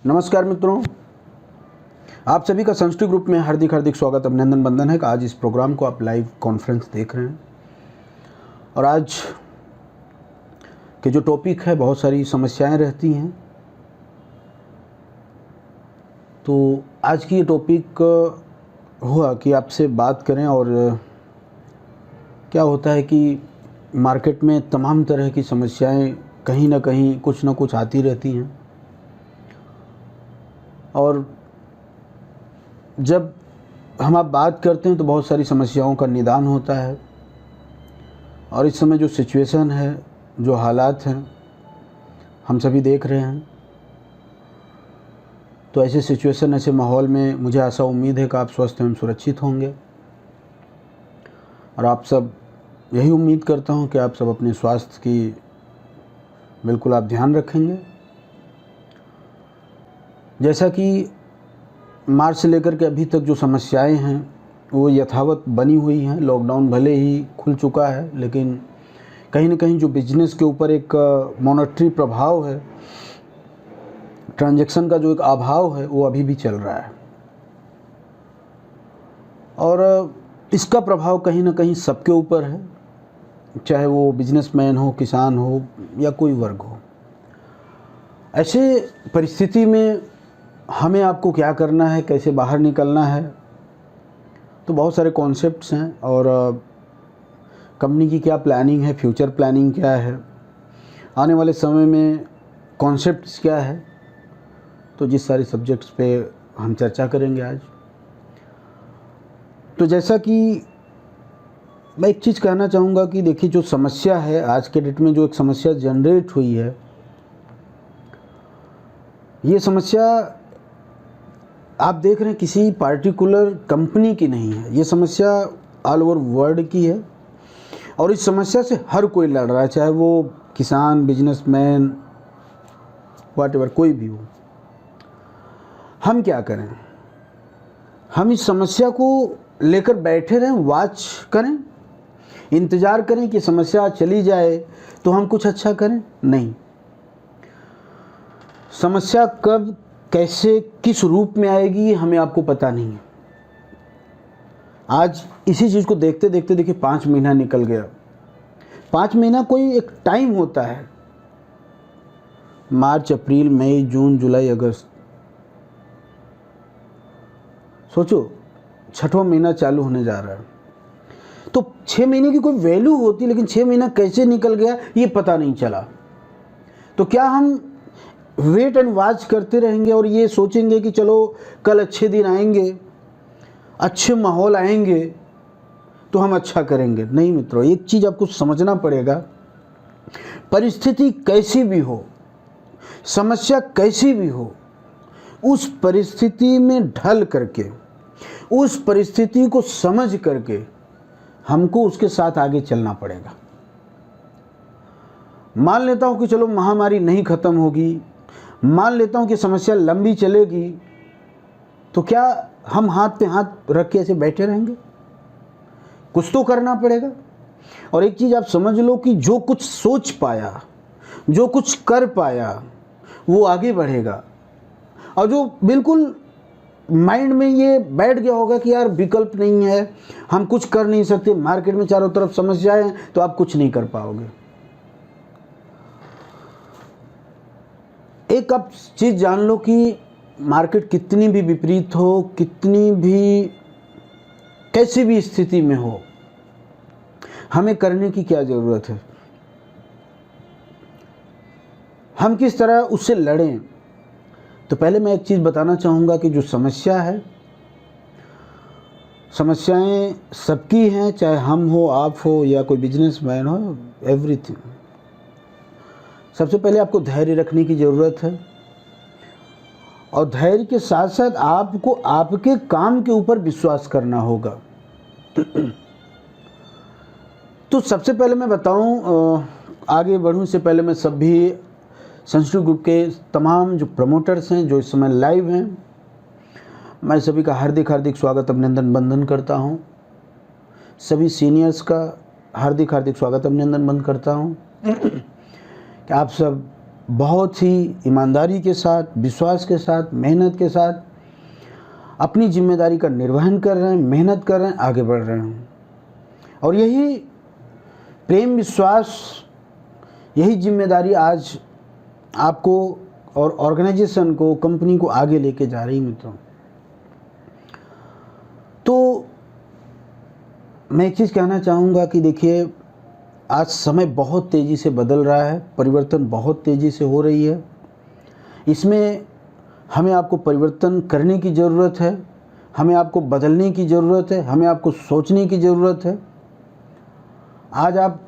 नमस्कार मित्रों, आप सभी का संस्कृति ग्रुप में हार्दिक हार्दिक स्वागत अभिनंदन बंदन है कि आज इस प्रोग्राम को आप लाइव कॉन्फ्रेंस देख रहे हैं। और आज के जो टॉपिक है, बहुत सारी समस्याएं रहती हैं। तो आज की ये टॉपिक हुआ कि आपसे बात करें। और क्या होता है कि मार्केट में तमाम तरह की समस्याएं कहीं ना कहीं कुछ ना कुछ आती रहती हैं, और जब हम आप बात करते हैं तो बहुत सारी समस्याओं का निदान होता है। और इस समय जो सिचुएशन है, जो हालात हैं, हम सभी देख रहे हैं। तो ऐसे सिचुएशन, ऐसे माहौल में मुझे आशा उम्मीद है कि आप स्वस्थ एवं सुरक्षित होंगे। और आप सब, यही उम्मीद करता हूं कि आप सब अपने स्वास्थ्य की बिल्कुल आप ध्यान रखेंगे। जैसा कि मार्च से लेकर के अभी तक जो समस्याएं हैं वो यथावत बनी हुई हैं। लॉकडाउन भले ही खुल चुका है, लेकिन कहीं ना कहीं जो बिजनेस के ऊपर एक मॉनेटरी प्रभाव है, ट्रांजैक्शन का जो एक अभाव है, वो अभी भी चल रहा है। और इसका प्रभाव कहीं ना कहीं सबके ऊपर है, चाहे वो बिजनेसमैन हो, किसान हो या कोई वर्ग हो। ऐसे परिस्थिति में हमें आपको क्या करना है, कैसे बाहर निकलना है, तो बहुत सारे कॉन्सेप्ट्स हैं। और कंपनी की क्या प्लानिंग है, फ्यूचर प्लानिंग क्या है, आने वाले समय में कॉन्सेप्ट्स क्या है, तो जिस सारे सब्जेक्ट्स पे हम चर्चा करेंगे आज। तो जैसा कि मैं एक चीज़ कहना चाहूँगा कि देखिए, जो समस्या है आज के डेट में, जो एक समस्या जनरेट हुई है, ये समस्या आप देख रहे हैं किसी पार्टिकुलर कंपनी की नहीं है। ये समस्या ऑल ओवर वर्ल्ड की है। और इस समस्या से हर कोई लड़ रहा है, चाहे वो किसान, बिजनेसमैन, व्हाटएवर कोई भी हो। हम क्या करें? हम इस समस्या को लेकर बैठे रहें, वॉच करें, इंतज़ार करें कि समस्या चली जाए तो हम कुछ अच्छा करें? नहीं। समस्या कब, कैसे, किस रूप में आएगी, हमें आपको पता नहीं है। आज इसी चीज़ को देखते देखते देखिए 5 महीना निकल गया। 5 महीना कोई एक टाइम होता है। मार्च, अप्रैल, मई, जून, जुलाई, अगस्त, सोचो 6वां महीना चालू होने जा रहा है। तो 6 महीने की कोई वैल्यू होती, लेकिन 6 महीना कैसे निकल गया ये पता नहीं चला। तो क्या हम वेट एंड वॉच करते रहेंगे और ये सोचेंगे कि चलो कल अच्छे दिन आएंगे, अच्छे माहौल आएंगे तो हम अच्छा करेंगे? नहीं मित्रों, एक चीज़ आपको समझना पड़ेगा। परिस्थिति कैसी भी हो, समस्या कैसी भी हो, उस परिस्थिति में ढल करके, उस परिस्थिति को समझ करके हमको उसके साथ आगे चलना पड़ेगा। मान लेता हूं कि चलो महामारी नहीं खत्म होगी, मान लेता हूं कि समस्या लंबी चलेगी, तो क्या हम हाथ पे हाथ रख के ऐसे बैठे रहेंगे? कुछ तो करना पड़ेगा। और एक चीज़ आप समझ लो कि जो कुछ सोच पाया, जो कुछ कर पाया, वो आगे बढ़ेगा। और जो बिल्कुल माइंड में ये बैठ गया होगा कि यार विकल्प नहीं है, हम कुछ कर नहीं सकते, मार्केट में चारों तरफ समस्याएं हैं, तो आप कुछ नहीं कर पाओगे। एक आप चीज़ जान लो कि मार्केट कितनी भी विपरीत हो, कितनी भी कैसी भी स्थिति में हो, हमें करने की क्या ज़रूरत है? हम किस तरह उससे लड़ें? तो पहले मैं एक चीज़ बताना चाहूँगा कि जो समस्या है, समस्याएं सबकी हैं, चाहे हम हो, आप हो या कोई बिजनेसमैन हो, एवरीथिंग। सबसे पहले आपको धैर्य रखने की ज़रूरत है। और धैर्य के साथ साथ आपको आपके काम के ऊपर विश्वास करना होगा। तो सबसे पहले मैं बताऊं, आगे बढ़ूं इससे पहले मैं सभी संस्कृति ग्रुप के तमाम जो प्रमोटर्स हैं, जो इस समय लाइव हैं, मैं सभी का हार्दिक हार्दिक स्वागत अभिनंदन बंदन करता हूं। सभी सीनियर्स का हार्दिक हार्दिक स्वागत अभिनंदन बंद करता हूं कि आप सब बहुत ही ईमानदारी के साथ, विश्वास के साथ, मेहनत के साथ अपनी जिम्मेदारी का निर्वहन कर रहे हैं, मेहनत कर रहे हैं, आगे बढ़ रहे हैं। और यही प्रेम, विश्वास, यही जिम्मेदारी आज आपको और ऑर्गेनाइजेशन को, कंपनी को आगे लेके जा रही मित्रों। तो मैं एक चीज़ कहना चाहूँगा कि देखिए, आज समय बहुत तेज़ी से बदल रहा है, परिवर्तन बहुत तेज़ी से हो रही है। इसमें हमें आपको परिवर्तन करने की ज़रूरत है, हमें आपको बदलने की ज़रूरत है, हमें आपको सोचने की ज़रूरत है। आज आप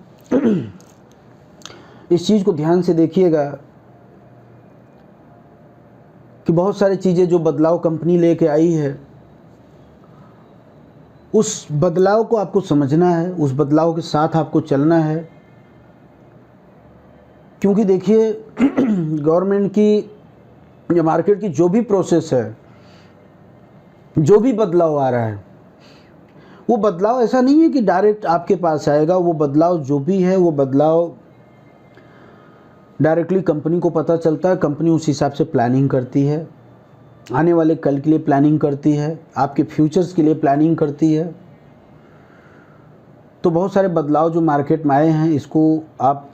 इस चीज़ को ध्यान से देखिएगा कि बहुत सारी चीज़ें जो बदलाव कंपनी लेके आई है, उस बदलाव को आपको समझना है, उस बदलाव के साथ आपको चलना है। क्योंकि देखिए, गवर्नमेंट की या मार्केट की जो भी प्रोसेस है, जो भी बदलाव आ रहा है, वो बदलाव ऐसा नहीं है कि डायरेक्ट आपके पास आएगा। वो बदलाव जो भी है, वो बदलाव डायरेक्टली कंपनी को पता चलता है। कंपनी उस हिसाब से प्लानिंग करती है, आने वाले कल के लिए प्लानिंग करती है, आपके फ्यूचर्स के लिए प्लानिंग करती है। तो बहुत सारे बदलाव जो मार्केट में आए हैं, इसको आप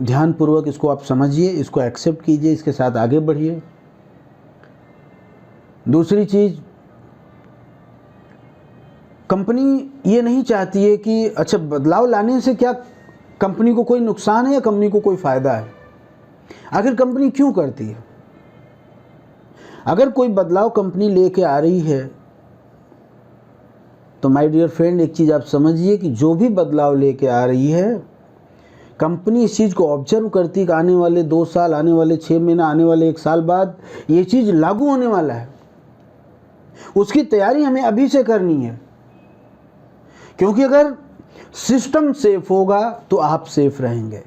ध्यानपूर्वक इसको आप समझिए, इसको एक्सेप्ट कीजिए, इसके साथ आगे बढ़िए। दूसरी चीज़, कंपनी ये नहीं चाहती है कि अच्छा, बदलाव लाने से क्या कंपनी को कोई नुकसान है या कंपनी को कोई फ़ायदा है। आखिर कंपनी क्यों करती है? अगर कोई बदलाव कंपनी लेके आ रही है तो माय डियर फ्रेंड, एक चीज़ आप समझिए कि जो भी बदलाव लेके आ रही है, कंपनी इस चीज़ को ऑब्जर्व करती है कि आने वाले 2 साल, आने वाले 6 महीना, आने वाले 1 साल बाद ये चीज़ लागू होने वाला है। उसकी तैयारी हमें अभी से करनी है, क्योंकि अगर सिस्टम सेफ होगा तो आप सेफ रहेंगे।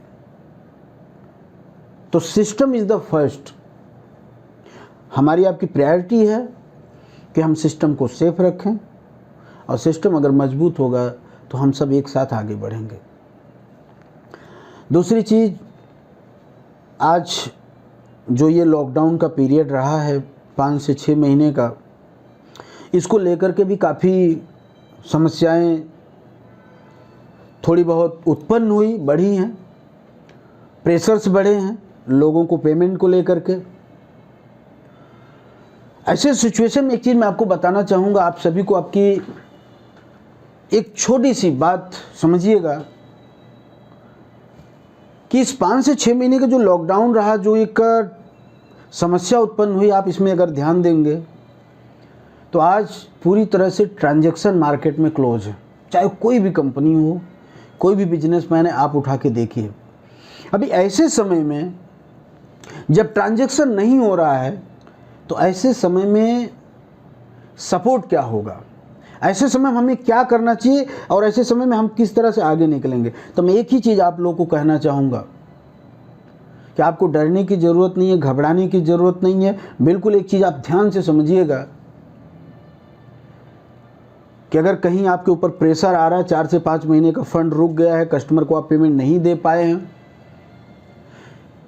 तो सिस्टम इज़ द फर्स्ट। हमारी आपकी प्रायोरिटी है कि हम सिस्टम को सेफ रखें, और सिस्टम अगर मजबूत होगा तो हम सब एक साथ आगे बढ़ेंगे। दूसरी चीज़, आज जो ये लॉकडाउन का पीरियड रहा है 5 से 6 महीने का, इसको लेकर के भी काफ़ी समस्याएं थोड़ी बहुत उत्पन्न हुई, बढ़ी हैं, प्रेशर्स बढ़े हैं लोगों को पेमेंट को लेकर के। ऐसे सिचुएशन में एक चीज़ मैं आपको बताना चाहूँगा, आप सभी को आपकी एक छोटी सी बात समझिएगा कि इस 5 से 6 महीने का जो लॉकडाउन रहा, जो एक समस्या उत्पन्न हुई, आप इसमें अगर ध्यान देंगे तो आज पूरी तरह से ट्रांजैक्शन मार्केट में क्लोज है। चाहे कोई भी कंपनी हो, कोई भी बिजनेसमैन है, आप उठा के देखिए। अभी ऐसे समय में जब ट्रांजैक्शन नहीं हो रहा है, तो ऐसे समय में सपोर्ट क्या होगा, ऐसे समय में हमें क्या करना चाहिए, और ऐसे समय में हम किस तरह से आगे निकलेंगे। तो मैं एक ही चीज़ आप लोगों को कहना चाहूँगा कि आपको डरने की ज़रूरत नहीं है, घबराने की ज़रूरत नहीं है। बिल्कुल एक चीज़ आप ध्यान से समझिएगा कि अगर कहीं आपके ऊपर प्रेशर आ रहा है, 4 से 5 महीने का फंड रुक गया है, कस्टमर को आप पेमेंट नहीं दे पाए हैं,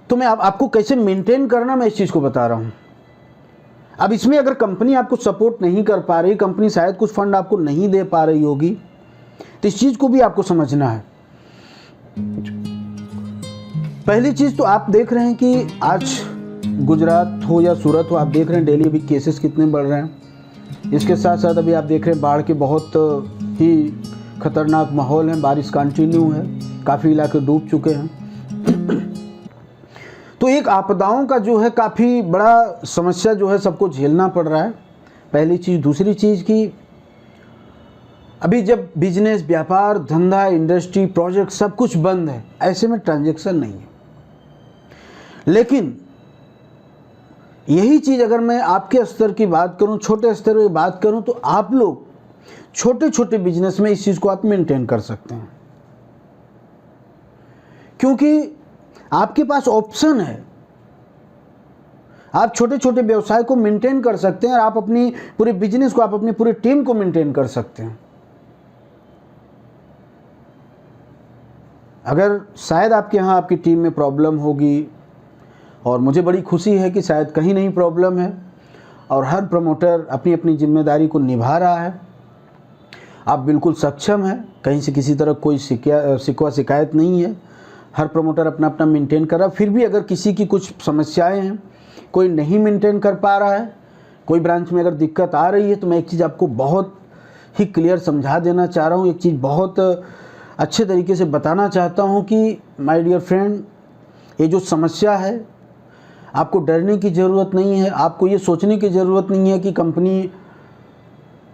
तो मैं आपको कैसे मेंटेन करना, मैं इस चीज़ को बता रहा हूँ। अब इसमें अगर कंपनी आपको सपोर्ट नहीं कर पा रही, कंपनी शायद कुछ फंड आपको नहीं दे पा रही होगी, तो इस चीज़ को भी आपको समझना है। पहली चीज़ तो आप देख रहे हैं कि आज गुजरात हो या सूरत हो, आप देख रहे हैं डेली अभी केसेस कितने बढ़ रहे हैं। इसके साथ साथ अभी आप देख रहे हैं बाढ़ के बहुत ही खतरनाक माहौल है, बारिश कंटिन्यू है, काफ़ी इलाके डूब चुके हैं। तो एक आपदाओं का जो है काफ़ी बड़ा समस्या जो है सबको झेलना पड़ रहा है, पहली चीज़। दूसरी चीज़ कि अभी जब बिजनेस, व्यापार, धंधा, इंडस्ट्री, प्रोजेक्ट सब कुछ बंद है, ऐसे में ट्रांजैक्शन नहीं है। लेकिन यही चीज़ अगर मैं आपके स्तर की बात करूं, छोटे स्तर की बात करूं, तो आप लोग छोटे छोटे बिजनेस में इस चीज़ को आप मेंटेन कर सकते हैं, क्योंकि आपके पास ऑप्शन है। आप छोटे छोटे व्यवसाय को मेंटेन कर सकते हैं, और आप अपनी पूरे बिजनेस को, आप अपनी पूरी टीम को मेंटेन कर सकते हैं। अगर शायद आपके यहाँ आपकी टीम में प्रॉब्लम होगी और मुझे बड़ी खुशी है कि शायद कहीं नहीं प्रॉब्लम है और हर प्रमोटर अपनी अपनी जिम्मेदारी को निभा रहा है। आप बिल्कुल सक्षम हैं, कहीं से किसी तरह कोई शिकवा शिकायत नहीं है। हर प्रमोटर अपना अपना मेंटेन कर रहा है। फिर भी अगर किसी की कुछ समस्याएं हैं, कोई नहीं मेंटेन कर पा रहा है, कोई ब्रांच में अगर दिक्कत आ रही है, तो मैं एक चीज़ आपको बहुत ही क्लियर समझा देना चाह रहा हूँ, एक चीज़ बहुत अच्छे तरीके से बताना चाहता हूँ कि माय डियर फ्रेंड, ये जो समस्या है, आपको डरने की ज़रूरत नहीं है। आपको ये सोचने की ज़रूरत नहीं है कि कंपनी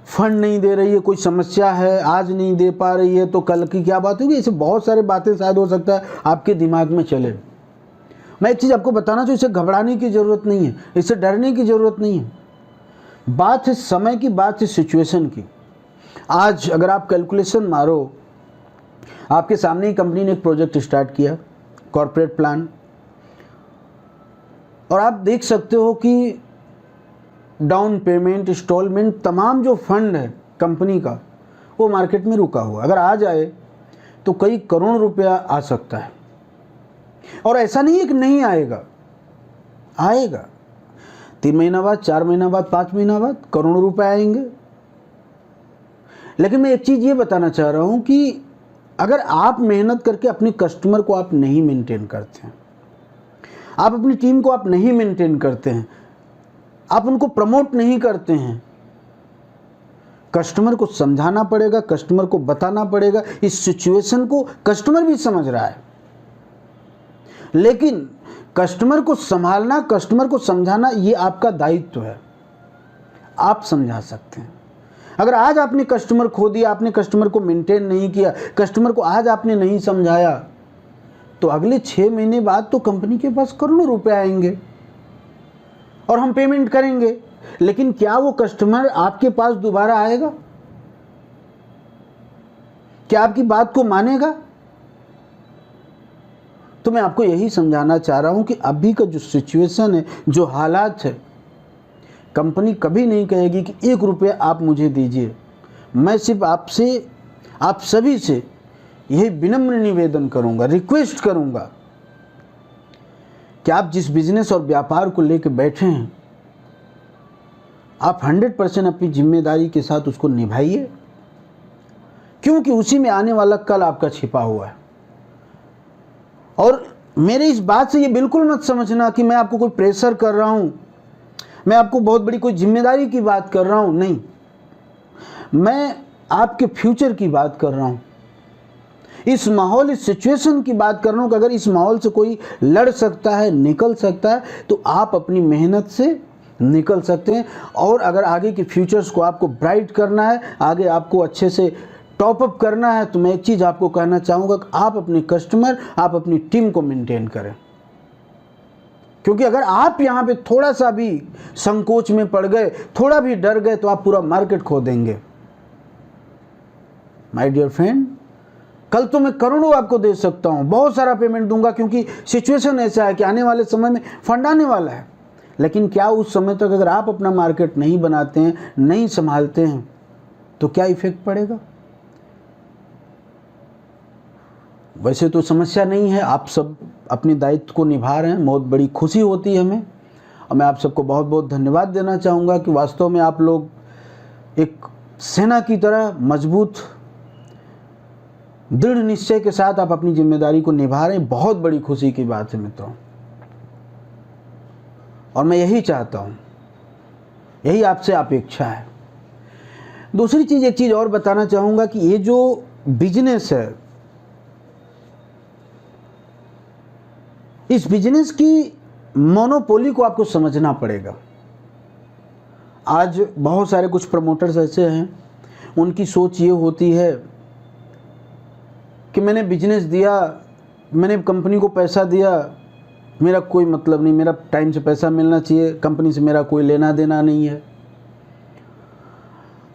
फंड नहीं दे रही है, कोई समस्या है, आज नहीं दे पा रही है तो कल की क्या बात होगी। ऐसे बहुत सारे बातें शायद हो सकता है आपके दिमाग में चले। मैं एक चीज़ आपको बताना चाहिए, इसे घबराने की ज़रूरत नहीं है, इससे डरने की ज़रूरत नहीं है। बात है समय की, बात है सिचुएशन की। आज अगर आप कैलकुलेशन मारो, आपके सामने ही कंपनी ने एक प्रोजेक्ट स्टार्ट किया, कॉर्पोरेट प्लान, और आप देख सकते हो कि डाउन पेमेंट, इंस्टॉलमेंट, तमाम जो फंड है कंपनी का, वो मार्केट में रुका हुआ। अगर आ जाए तो कई करोड़ रुपया आ सकता है। और ऐसा नहीं है कि नहीं आएगा, आएगा। 3 महीना बाद, 4 महीना बाद, 5 महीना बाद करोड़ों रुपए आएंगे। लेकिन मैं एक चीज़ ये बताना चाह रहा हूँ कि अगर आप मेहनत करके अपने कस्टमर को आप नहीं मेंटेन करते हैं, आप अपनी टीम को आप नहीं मेंटेन करते हैं, आप उनको प्रमोट नहीं करते हैं, कस्टमर को समझाना पड़ेगा, कस्टमर को बताना पड़ेगा। इस सिचुएशन को कस्टमर भी समझ रहा है, लेकिन कस्टमर को संभालना, कस्टमर को समझाना, ये आपका दायित्व है। आप समझा सकते हैं। अगर आज आपने कस्टमर खो दिया, आपने कस्टमर को मेंटेन नहीं किया, कस्टमर को आज आपने नहीं समझाया, तो अगले 6 महीने बाद तो कंपनी के पास करोड़ों रुपए आएंगे और हम पेमेंट करेंगे। लेकिन क्या वो कस्टमर आपके पास दोबारा आएगा? क्या आपकी बात को मानेगा? तो मैं आपको यही समझाना चाह रहा हूं कि अभी का जो सिचुएशन है, जो हालात है, कंपनी कभी नहीं कहेगी कि 1 रुपया आप मुझे दीजिए। मैं सिर्फ आपसे, आप सभी से यही विनम्र निवेदन करूंगा, रिक्वेस्ट करूंगा कि आप जिस बिजनेस और व्यापार को लेकर बैठे हैं, आप 100% अपनी जिम्मेदारी के साथ उसको निभाइए, क्योंकि उसी में आने वाला कल आपका छिपा हुआ है। और मेरे इस बात से ये बिल्कुल मत समझना कि मैं आपको कोई प्रेशर कर रहा हूं, मैं आपको बहुत बड़ी कोई जिम्मेदारी की बात कर रहा हूं, नहीं। मैं आपके फ्यूचर की बात कर रहा हूं, इस माहौल, इस सिचुएशन की बात कर रहा हूं कि अगर इस माहौल से कोई लड़ सकता है, निकल सकता है, तो आप अपनी मेहनत से निकल सकते हैं। और अगर आगे के फ्यूचर्स को आपको ब्राइट करना है, आगे आपको अच्छे से टॉप अप करना है, तो मैं एक चीज़ आपको कहना चाहूँगा कि आप अपने कस्टमर, आप अपनी टीम को मेंटेन करें। क्योंकि अगर आप यहाँ पे थोड़ा सा भी संकोच में पड़ गए, थोड़ा भी डर गए, तो आप पूरा मार्केट खो देंगे। माय डियर फ्रेंड, कल तो मैं करोड़ों आपको दे सकता हूँ, बहुत सारा पेमेंट दूंगा, क्योंकि सिचुएशन ऐसा है कि आने वाले समय में फंड आने वाला है। लेकिन क्या उस समय तक अगर आप अपना मार्केट नहीं बनाते हैं, नहीं संभालते हैं, तो क्या इफेक्ट पड़ेगा? वैसे तो समस्या नहीं है, आप सब अपने दायित्व को निभा रहे हैं, बहुत बड़ी खुशी होती है हमें। और मैं आप सबको बहुत बहुत धन्यवाद देना चाहूँगा कि वास्तव में आप लोग एक सेना की तरह मजबूत, दृढ़ निश्चय के साथ आप अपनी जिम्मेदारी को निभा रहे हैं। बहुत बड़ी खुशी की बात है मित्रों, और मैं यही चाहता हूँ, यही आपसे अपेक्षा है। दूसरी चीज़, एक चीज़ और बताना चाहूँगा कि ये जो बिजनेस है, इस बिजनेस की मोनोपोली को आपको समझना पड़ेगा। आज बहुत सारे कुछ प्रमोटर्स ऐसे हैं, उनकी सोच ये होती है कि मैंने बिजनेस दिया, मैंने कंपनी को पैसा दिया, मेरा कोई मतलब नहीं, मेरा टाइम से पैसा मिलना चाहिए, कंपनी से मेरा कोई लेना देना नहीं है।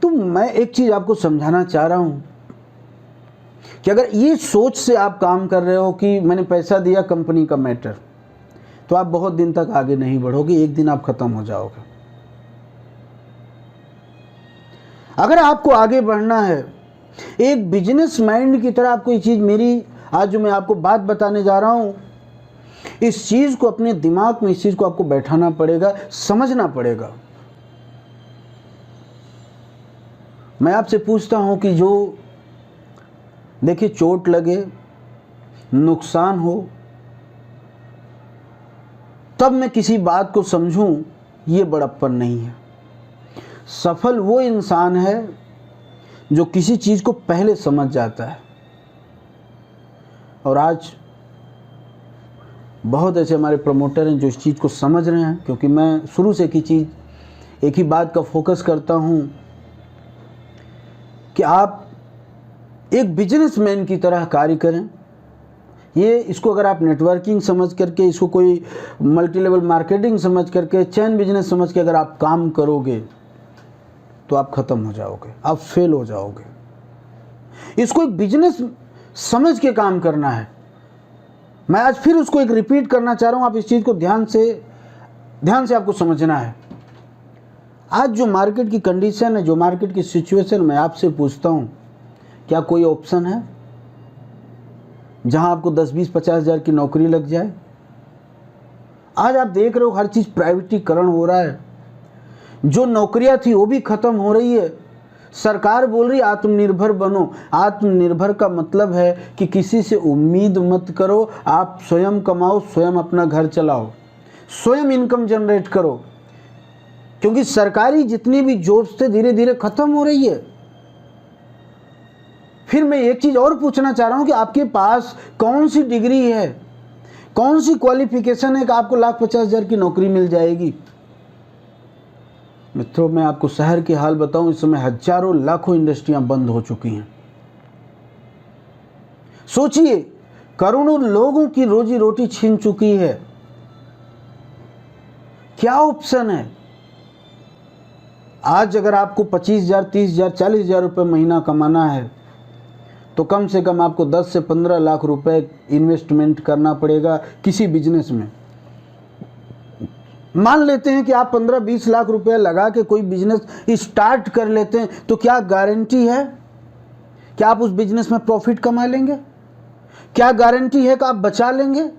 तो मैं एक चीज़ आपको समझाना चाह रहा हूँ कि अगर ये सोच से आप काम कर रहे हो कि मैंने पैसा दिया, कंपनी का मैटर, तो आप बहुत दिन तक आगे नहीं बढ़ोगे, एक दिन आप खत्म हो जाओगे। अगर आपको आगे बढ़ना है, एक बिजनेस माइंड की तरह आपको ये चीज़, मेरी आज जो मैं आपको बात बताने जा रहा हूँ, इस चीज़ को अपने दिमाग में, इस चीज़ को आपको बैठाना पड़ेगा, समझना पड़ेगा। मैं आपसे पूछता हूं कि जो देखिए चोट लगे, नुकसान हो, तब मैं किसी बात को समझूं, ये बड़प्पन नहीं है। सफल वो इंसान है जो किसी चीज़ को पहले समझ जाता है। और आज बहुत ऐसे हमारे प्रमोटर हैं जो इस चीज़ को समझ रहे हैं, क्योंकि मैं शुरू से एक ही बात का फोकस करता हूं कि आप एक बिजनेसमैन की तरह कार्य करें। इसको अगर आप नेटवर्किंग समझ करके, इसको कोई मल्टी लेवल मार्केटिंग समझ करके, चैन बिजनेस समझ के अगर आप काम करोगे तो आप खत्म हो जाओगे, आप फेल हो जाओगे। इसको एक बिजनेस समझ के काम करना है। मैं आज फिर उसको एक रिपीट करना चाह रहा हूं, आप इस चीज़ को ध्यान से आपको समझना है। आज जो मार्केट की कंडीशन है, जो मार्केट की सिचुएशन, मैं आपसे पूछता हूं, क्या कोई ऑप्शन है जहां आपको 10, 20, 50 हज़ार की नौकरी लग जाए? आज आप देख रहे हो हर चीज़ प्राइवेटीकरण हो रहा है। जो नौकरियां थी वो भी खत्म हो रही है। सरकार बोल रही आत्मनिर्भर बनो। आत्मनिर्भर का मतलब है कि किसी से उम्मीद मत करो, आप स्वयं कमाओ, स्वयं अपना घर चलाओ, स्वयं इनकम जनरेट करो। क्योंकि सरकारी जितनी भी जॉब्स थे धीरे धीरे खत्म हो रही है। फिर मैं एक चीज और पूछना चाह रहा हूं कि आपके पास कौन सी डिग्री है, कौन सी क्वालिफिकेशन है कि आपको 1,50,000 की नौकरी मिल जाएगी? मित्रों, मैं आपको शहर के हाल बताऊं, इस समय हजारों लाखों इंडस्ट्रियां बंद हो चुकी हैं। सोचिए, करोड़ों लोगों की रोजी रोटी छीन चुकी है। क्या ऑप्शन है? आज अगर आपको 25,000, 30,000, 40,000 रुपये महीना कमाना है तो कम से कम आपको 10 से 15 लाख रुपए इन्वेस्टमेंट करना पड़ेगा किसी बिजनेस में। मान लेते हैं कि आप 15-20 लाख रुपए लगा के कोई बिजनेस स्टार्ट कर लेते हैं, तो क्या गारंटी है कि आप उस बिजनेस में प्रॉफिट कमा लेंगे? क्या गारंटी है कि आप बचा लेंगे?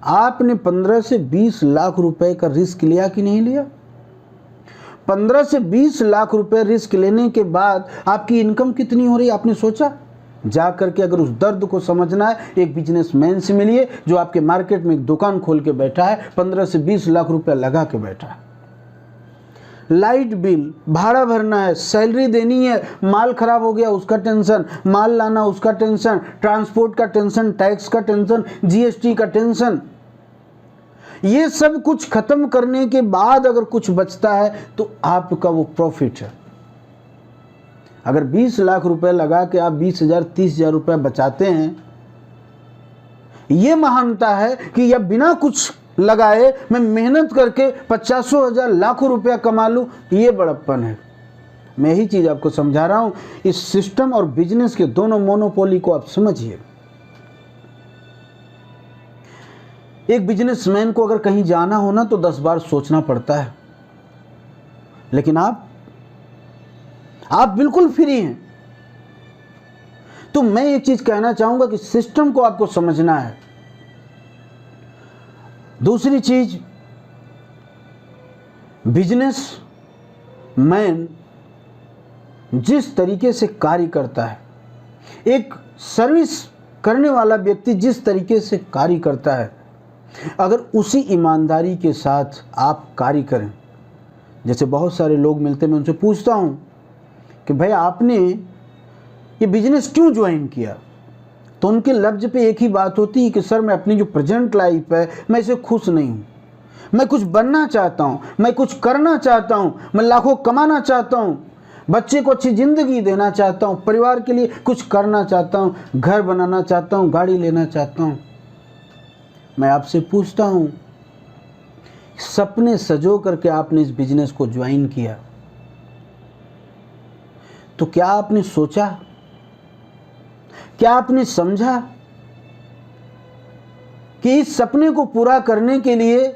आपने 15 से 20 लाख रुपए का रिस्क लिया कि नहीं लिया? 15 से 20 लाख रुपए रिस्क लेने के बाद आपकी इनकम कितनी हो रही है, आपने सोचा? जा करके अगर उस दर्द को समझना है, एक बिजनेसमैन से मिलिए जो आपके मार्केट में एक दुकान खोल के बैठा है, 15 से 20 लाख रुपया लगा के बैठा है। लाइट बिल, भाड़ा भरना है, सैलरी देनी है, माल खराब हो गया उसका टेंशन, माल लाना उसका टेंशन, ट्रांसपोर्ट का टेंशन, टैक्स का टेंशन, जीएसटी का टेंशन। ये सब कुछ खत्म करने के बाद अगर कुछ बचता है तो आपका वो प्रॉफिट है। अगर 20 लाख रुपए लगा के आप 20,000, 30,000 रुपए बचाते हैं, ये महानता है कि यह बिना कुछ लगाए मैं मेहनत करके 50,000, लाखों रुपया कमा लूं, ये बड़प्पन है। मैं यही चीज आपको समझा रहा हूं। इस सिस्टम और बिजनेस के दोनों मोनोपोली को आप समझिए। एक बिजनेसमैन को अगर कहीं जाना हो ना तो 10 बार सोचना पड़ता है, लेकिन आप बिल्कुल फ्री हैं। तो मैं एक चीज कहना चाहूंगा कि सिस्टम को आपको समझना है। दूसरी चीज, बिजनेस मैन जिस तरीके से कार्य करता है, एक सर्विस करने वाला व्यक्ति जिस तरीके से कार्य करता है, अगर उसी ईमानदारी के साथ आप कार्य करें, जैसे बहुत सारे लोग मिलते हैं, मैं उनसे पूछता हूं कि भाई आपने ये बिजनेस क्यों ज्वाइन किया, तो उनके लफ्ज पे एक ही बात होती है कि सर मैं अपनी जो प्रेजेंट लाइफ है मैं इसे खुश नहीं हूँ, मैं कुछ बनना चाहता हूँ, मैं कुछ करना चाहता हूँ, मैं लाखों कमाना चाहता हूँ, बच्चे को अच्छी ज़िंदगी देना चाहता हूँ, परिवार के लिए कुछ करना चाहता हूँ, घर बनाना चाहता हूँ, गाड़ी लेना चाहता हूँ। मैं आपसे पूछता हूँ, सपने सजो करके आपने इस बिजनेस को ज्वाइन किया, तो क्या आपने सोचा, क्या आपने समझा कि इस सपने को पूरा करने के लिए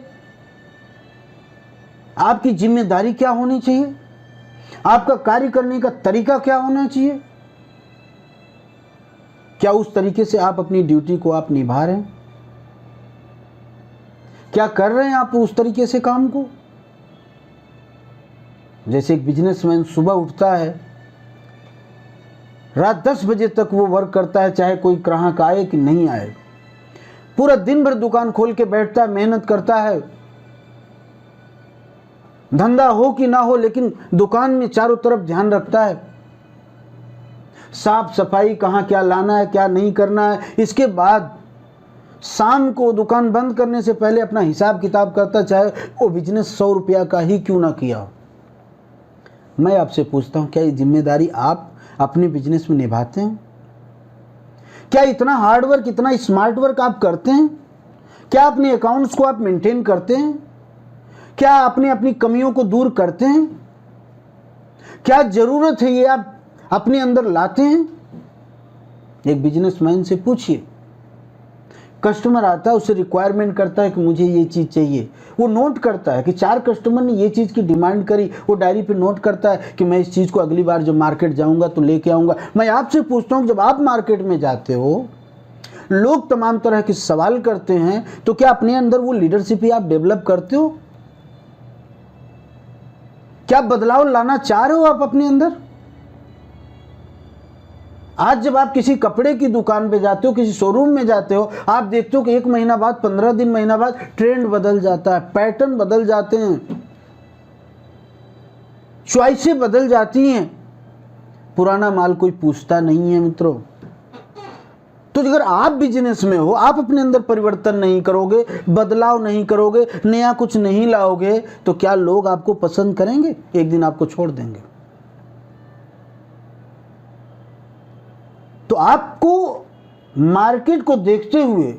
आपकी जिम्मेदारी क्या होनी चाहिए, आपका कार्य करने का तरीका क्या होना चाहिए? क्या उस तरीके से आप अपनी ड्यूटी को आप निभा रहे हैं? क्या कर रहे हैं आप उस तरीके से काम को? जैसे एक बिजनेसमैन सुबह उठता है, रात 10 बजे तक वो वर्क करता है, चाहे कोई ग्राहक आए कि नहीं आए, पूरा दिन भर दुकान खोल के बैठता है, मेहनत करता है, धंधा हो कि ना हो, लेकिन दुकान में चारों तरफ ध्यान रखता है, साफ सफाई, कहाँ क्या लाना है क्या नहीं करना है। इसके बाद शाम को दुकान बंद करने से पहले अपना हिसाब किताब करता, चाहे वो बिजनेस 100 रुपया का ही क्यों ना किया हो। मैं आपसे पूछता हूं, क्या ये जिम्मेदारी आप अपने बिजनेस में निभाते हैं? क्या इतना हार्ड वर्क, इतना स्मार्ट वर्क आप करते हैं? क्या अपने अकाउंट्स को आप मेंटेन करते हैं? क्या आपने अपनी कमियों को दूर करते हैं? क्या जरूरत है ये आप अपने अंदर लाते हैं? एक बिजनेसमैन से पूछिए, कस्टमर आता है, उससे रिक्वायरमेंट करता है कि मुझे ये चीज़ चाहिए, वो नोट करता है कि 4 कस्टमर ने ये चीज़ की डिमांड करी, वो डायरी पे नोट करता है कि मैं इस चीज़ को अगली बार जब मार्केट जाऊंगा तो लेके आऊंगा। मैं आपसे पूछता हूँ, जब आप मार्केट में जाते हो, लोग तमाम तरह के सवाल करते हैं, तो क्या अपने अंदर वो लीडरशिप ही आप डेवलप करते हो? क्या बदलाव लाना चाह रहे हो आप अपने अंदर? आज जब आप किसी कपड़े की दुकान पे जाते हो, किसी शोरूम में जाते हो, आप देखते हो कि 1 महीना बाद, 15 दिन, महीना बाद ट्रेंड बदल जाता है, पैटर्न बदल जाते हैं, चॉइसें बदल जाती हैं। पुराना माल कोई पूछता नहीं है मित्रों। तो अगर आप बिजनेस में हो, आप अपने अंदर परिवर्तन नहीं करोगे, बदलाव नहीं करोगे, नया कुछ नहीं लाओगे, तो क्या लोग आपको पसंद करेंगे? एक दिन आपको छोड़ देंगे। तो आपको मार्केट को देखते हुए,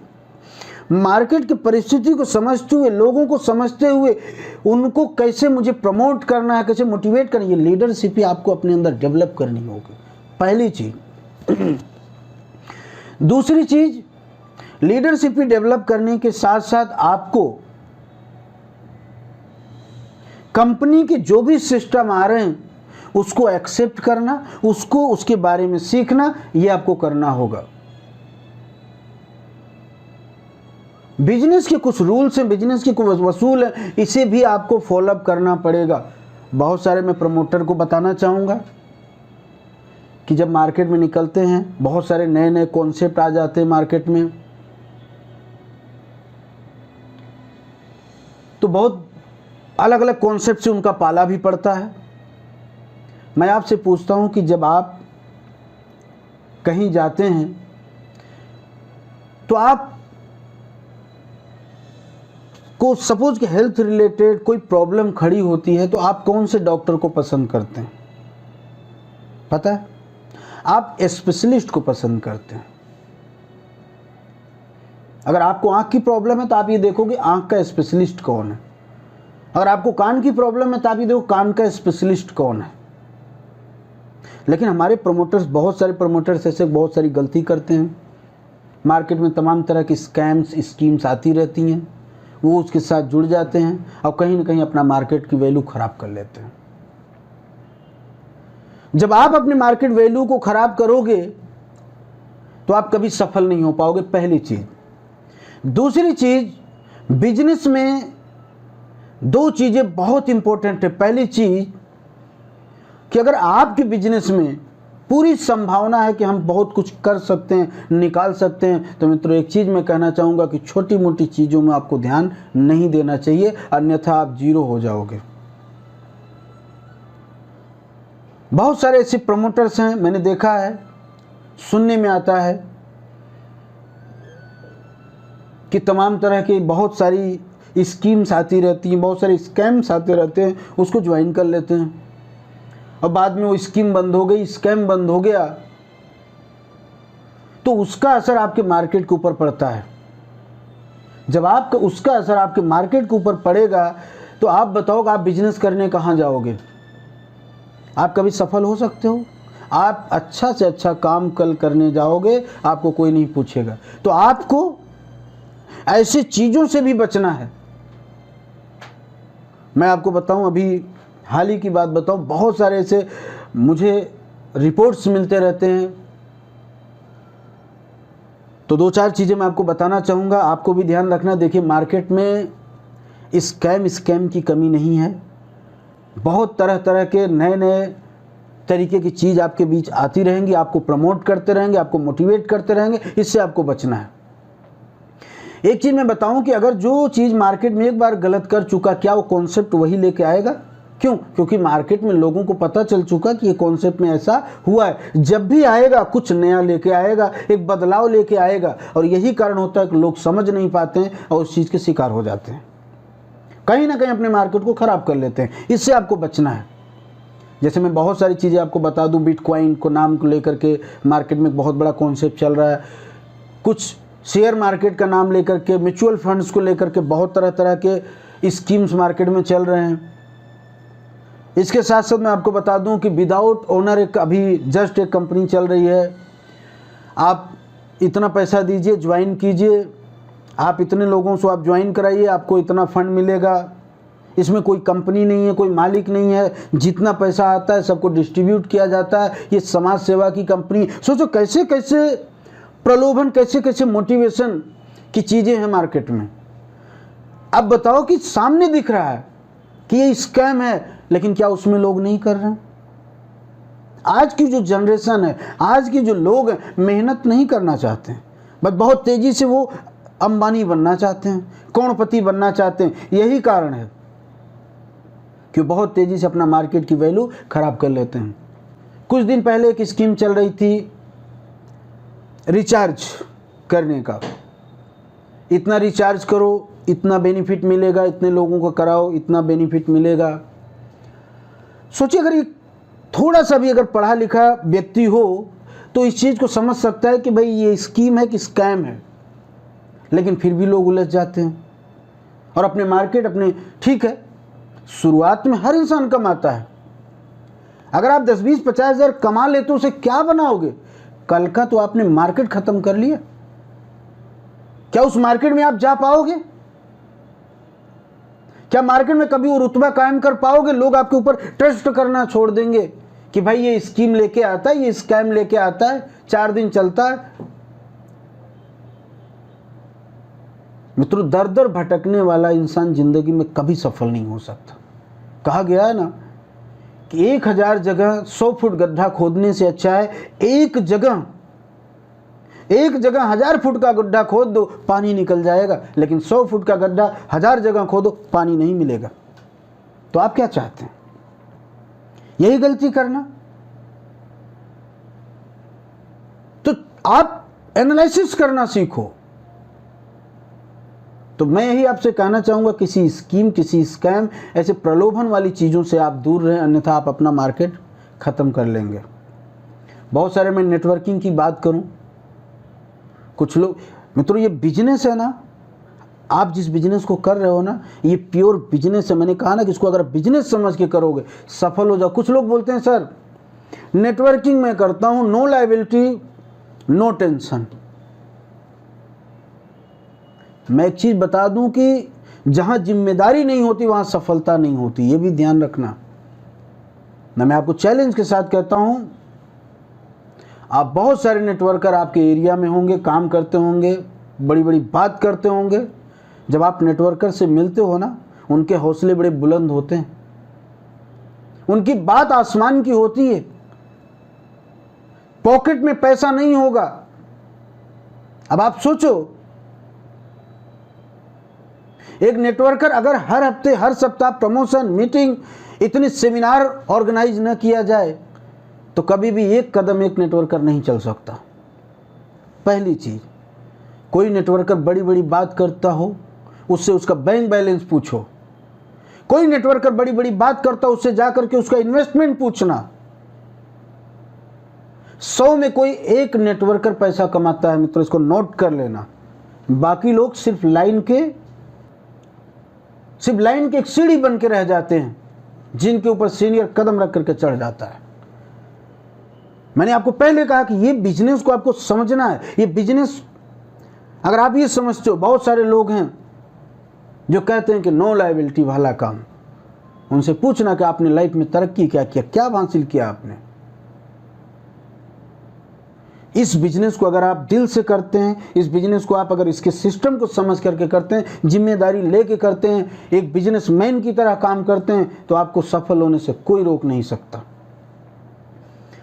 मार्केट की परिस्थिति को समझते हुए, लोगों को समझते हुए, उनको कैसे मुझे प्रमोट करना है, कैसे मोटिवेट करना है, ये लीडरशिप ही आपको अपने अंदर डेवलप करनी होगी, पहली चीज। दूसरी चीज, लीडरशिप ही डेवलप करने के साथ साथ आपको कंपनी के जो भी सिस्टम आ रहे हैं उसको एक्सेप्ट करना, उसको उसके बारे में सीखना, यह आपको करना होगा। बिजनेस के कुछ रूल्स हैं, बिजनेस के कुछ वसूल है, इसे भी आपको फॉलोअप करना पड़ेगा। बहुत सारे मैं प्रमोटर को बताना चाहूँगा कि जब मार्केट में निकलते हैं, बहुत सारे नए नए कॉन्सेप्ट आ जाते हैं मार्केट में, तो बहुत अलग अलग कॉन्सेप्ट से उनका पाला भी पड़ता है। मैं आपसे पूछता हूं कि जब आप कहीं जाते हैं तो आप को सपोज कि हेल्थ रिलेटेड कोई प्रॉब्लम खड़ी होती है, तो आप कौन से डॉक्टर को पसंद करते हैं? पता है, आप स्पेशलिस्ट को पसंद करते हैं। अगर आपको आंख की प्रॉब्लम है तो आप ये देखोगे आंख का स्पेशलिस्ट कौन है। अगर आपको कान की प्रॉब्लम है तो आप ये देखो कान का स्पेशलिस्ट कौन है। लेकिन हमारे प्रमोटर्स, बहुत सारे प्रमोटर्स ऐसे बहुत सारी गलती करते हैं। मार्केट में तमाम तरह की स्कैम्स, स्कीम्स आती रहती हैं, वो उसके साथ जुड़ जाते हैं और कहीं ना कहीं अपना मार्केट की वैल्यू खराब कर लेते हैं। जब आप अपने मार्केट वैल्यू को खराब करोगे तो आप कभी सफल नहीं हो पाओगे, पहली चीज। दूसरी चीज, बिजनेस में 2 चीजें बहुत इंपॉर्टेंट है। पहली चीज कि अगर आपके बिजनेस में पूरी संभावना है कि हम बहुत कुछ कर सकते हैं, निकाल सकते हैं, तो मित्रों एक चीज़ मैं कहना चाहूँगा कि छोटी मोटी चीज़ों में आपको ध्यान नहीं देना चाहिए, अन्यथा आप जीरो हो जाओगे। बहुत सारे ऐसे प्रमोटर्स हैं, मैंने देखा है, सुनने में आता है कि तमाम तरह की बहुत सारी स्कीम्स आती रहती हैं, बहुत सारे स्कैम्स आते रहते हैं, उसको ज्वाइन कर लेते हैं और बाद में वो स्कीम बंद हो गई, स्कैम बंद हो गया, तो उसका असर आपके मार्केट के ऊपर पड़ता है। जब आपका उसका असर आपके मार्केट के ऊपर पड़ेगा तो आप बताओगे आप बिजनेस करने कहाँ जाओगे? आप कभी सफल हो सकते हो? आप अच्छा से अच्छा काम कल करने जाओगे, आपको कोई नहीं पूछेगा। तो आपको ऐसी चीज़ों से भी बचना है। मैं आपको बताऊं, अभी हाल ही की बात बताऊं, बहुत सारे ऐसे मुझे रिपोर्ट्स मिलते रहते हैं, तो 2-4 चीज़ें मैं आपको बताना चाहूँगा, आपको भी ध्यान रखना। देखिए, मार्केट में स्कैम की कमी नहीं है। बहुत तरह तरह के नए नए तरीके की चीज़ आपके बीच आती रहेंगी, आपको प्रमोट करते रहेंगे, आपको मोटिवेट करते रहेंगे। इससे आपको बचना है। एक चीज़ मैं बताऊं कि अगर जो चीज़ मार्केट में एक बार गलत कर चुका, क्या वो कॉन्सेप्ट वही लेके आएगा? क्यों? क्योंकि मार्केट में लोगों को पता चल चुका कि ये कॉन्सेप्ट में ऐसा हुआ है। जब भी आएगा कुछ नया लेके आएगा, एक बदलाव लेके आएगा, और यही कारण होता है कि लोग समझ नहीं पाते हैं और उस चीज़ के शिकार हो जाते हैं, कहीं ना कहीं अपने मार्केट को ख़राब कर लेते हैं। इससे आपको बचना है। जैसे मैं बहुत सारी चीज़ें आपको बता दूं, बिटकॉइन को नाम को लेकर के मार्केट में बहुत बड़ा कॉन्सेप्ट चल रहा है। कुछ शेयर मार्केट का नाम लेकर के, म्यूचुअल फंड्स को लेकर के बहुत तरह तरह के स्कीम्स मार्केट में चल रहे हैं। इसके साथ साथ मैं आपको बता दूं कि विदाउट ओनर एक अभी जस्ट एक कंपनी चल रही है। आप इतना पैसा दीजिए, ज्वाइन कीजिए, आप इतने लोगों से आप ज्वाइन कराइए, आपको इतना फंड मिलेगा। इसमें कोई कंपनी नहीं है, कोई मालिक नहीं है, जितना पैसा आता है सबको डिस्ट्रीब्यूट किया जाता है। ये समाज सेवा की कंपनी। सोचो कैसे कैसे प्रलोभन, कैसे कैसे मोटिवेशन की चीज़ें हैं मार्केट में। अब बताओ कि सामने दिख रहा है कि ये स्कैम है, लेकिन क्या उसमें लोग नहीं कर रहे हैं? आज की जो जनरेशन है, आज के जो लोग हैं, मेहनत नहीं करना चाहते हैं, बस बहुत तेज़ी से वो अंबानी बनना चाहते हैं, करोड़पति बनना चाहते हैं। यही कारण है कि बहुत तेज़ी से अपना मार्केट की वैल्यू खराब कर लेते हैं। कुछ दिन पहले एक स्कीम चल रही थी रिचार्ज करने का। इतना रिचार्ज करो, इतना बेनिफिट मिलेगा, इतने लोगों को कराओ, इतना बेनिफिट मिलेगा। सोचिए, अगर ये थोड़ा सा भी अगर पढ़ा लिखा व्यक्ति हो तो इस चीज़ को समझ सकता है कि भाई ये स्कीम है कि स्कैम है, लेकिन फिर भी लोग उलझ जाते हैं और अपने मार्केट अपने। ठीक है, शुरुआत में हर इंसान कमाता है। अगर आप 10, 20, 50 हज़ार कमा ले तो उसे क्या बनाओगे? कल का तो आपने मार्केट खत्म कर लिया। क्या उस मार्केट में आप जा पाओगे? क्या मार्केट में कभी वो रुतबा कायम कर पाओगे? लोग आपके ऊपर ट्रस्ट करना छोड़ देंगे कि भाई ये स्कीम लेके आता है, ये स्कैम लेके आता है, 4 दिन चलता है। मित्रों, दर दर भटकने वाला इंसान जिंदगी में कभी सफल नहीं हो सकता। कहा गया है ना कि 1000 जगह 100 फुट गड्ढा खोदने से अच्छा है एक जगह 1000 फुट का गड्ढा खोद दो, पानी निकल जाएगा, लेकिन 100 फुट का गड्ढा 1000 जगह खोदो, पानी नहीं मिलेगा। तो आप क्या चाहते हैं? यही गलती करना? तो आप एनालिसिस करना सीखो। तो मैं यही आपसे कहना चाहूँगा, किसी स्कीम, किसी स्कैम, ऐसे प्रलोभन वाली चीज़ों से आप दूर रहें, अन्यथा आप अपना मार्केट ख़त्म कर लेंगे। बहुत सारे, मैं नेटवर्किंग की बात करूँ, कुछ लोग, मित्रों ये बिजनेस है ना, आप जिस बिजनेस को कर रहे हो ना, ये प्योर बिजनेस है। मैंने कहा ना कि इसको अगर बिजनेस समझ के करोगे सफल हो जाओ। कुछ लोग बोलते हैं सर नेटवर्किंग मैं करता हूँ, नो लायबिलिटी नो टेंशन। मैं एक चीज़ बता दूं कि जहां जिम्मेदारी नहीं होती वहां सफलता नहीं होती, ये भी ध्यान रखना ना। मैं आपको चैलेंज के साथ कहता हूं, आप बहुत सारे नेटवर्कर आपके एरिया में होंगे, काम करते होंगे, बड़ी बड़ी बात करते होंगे। जब आप नेटवर्कर से मिलते हो ना, उनके हौसले बड़े बुलंद होते हैं, उनकी बात आसमान की होती है। पॉकेट में पैसा नहीं होगा। अब आप सोचो, एक नेटवर्कर अगर हर हफ्ते, हर सप्ताह प्रमोशन, मीटिंग, इतनी सेमिनार ऑर्गेनाइज न किया जाए तो कभी भी एक कदम एक नेटवर्कर नहीं चल सकता। पहली चीज, कोई नेटवर्कर बड़ी बड़ी बात करता हो उससे उसका बैंक बैलेंस पूछो। कोई नेटवर्कर बड़ी बड़ी बात करता हो उससे जाकर के उसका इन्वेस्टमेंट पूछना। 100 में कोई एक नेटवर्कर पैसा कमाता है मित्रों, इसको नोट कर लेना। बाकी लोग सिर्फ लाइन के एक सीढ़ी बन के रह जाते हैं, जिनके ऊपर सीनियर कदम रख करके चढ़ जाता है। मैंने आपको पहले कहा कि ये बिजनेस को आपको समझना है। ये बिजनेस अगर आप ये समझते हो, बहुत सारे लोग हैं जो कहते हैं कि नो लायबिलिटी वाला काम, उनसे पूछना कि आपने लाइफ में तरक्की क्या किया, क्या हासिल किया आपने। इस बिजनेस को अगर आप दिल से करते हैं, इस बिजनेस को आप अगर इसके सिस्टम को समझ करके करते हैं, जिम्मेदारी लेके करते हैं, एक बिजनेसमैन की तरह काम करते हैं, तो आपको सफल होने से कोई रोक नहीं सकता।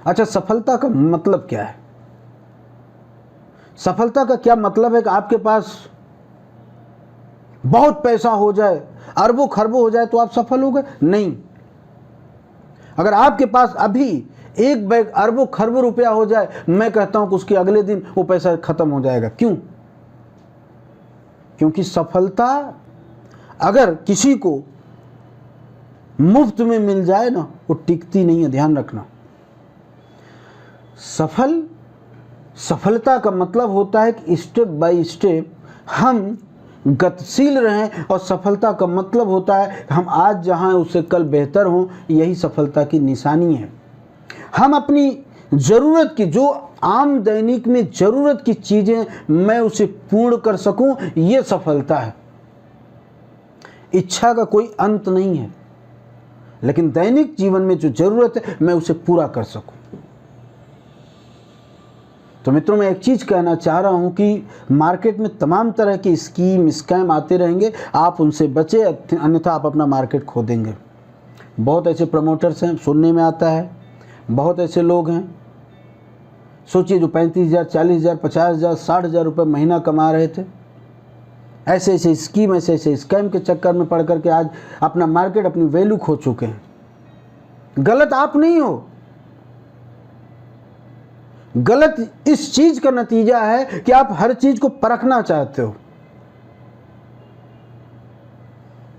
अच्छा, सफलता का मतलब क्या है? सफलता का क्या मतलब है कि आपके पास बहुत पैसा हो जाए, अरबों खरबों हो जाए तो आप सफल हो गए? नहीं। अगर आपके पास अभी एक बैग अरबों खरबों रुपया हो जाए, मैं कहता हूं कि उसके अगले दिन वो पैसा खत्म हो जाएगा। क्यों? क्योंकि सफलता अगर किसी को मुफ्त में मिल जाए ना, वो टिकती नहीं है, ध्यान रखना। सफलता का मतलब होता है कि स्टेप बाय स्टेप हम गतिशील रहें, और सफलता का मतलब होता है कि हम आज जहां हैं उससे कल बेहतर हों। यही सफलता की निशानी है। हम अपनी ज़रूरत की, जो आम दैनिक में ज़रूरत की चीज़ें मैं उसे पूर्ण कर सकूं, ये सफलता है। इच्छा का कोई अंत नहीं है, लेकिन दैनिक जीवन में जो ज़रूरत है मैं उसे पूरा कर सकूं। तो मित्रों, मैं एक चीज़ कहना चाह रहा हूं कि मार्केट में तमाम तरह की स्कीम स्कैम आते रहेंगे, आप उनसे बचे, अन्यथा आप अपना मार्केट खो देंगे। बहुत ऐसे प्रमोटर्स हैं, सुनने में आता है, बहुत ऐसे लोग हैं, सोचिए, जो 35,000, 40,000, 50,000, 60,000 रुपये महीना कमा रहे थे, ऐसे ऐसे स्कीम, ऐसे ऐसे स्कैम के चक्कर में पड़ करके आज अपना मार्केट, अपनी वैल्यू खो चुके हैं। गलत आप नहीं हो, गलत इस चीज का नतीजा है कि आप हर चीज को परखना चाहते हो।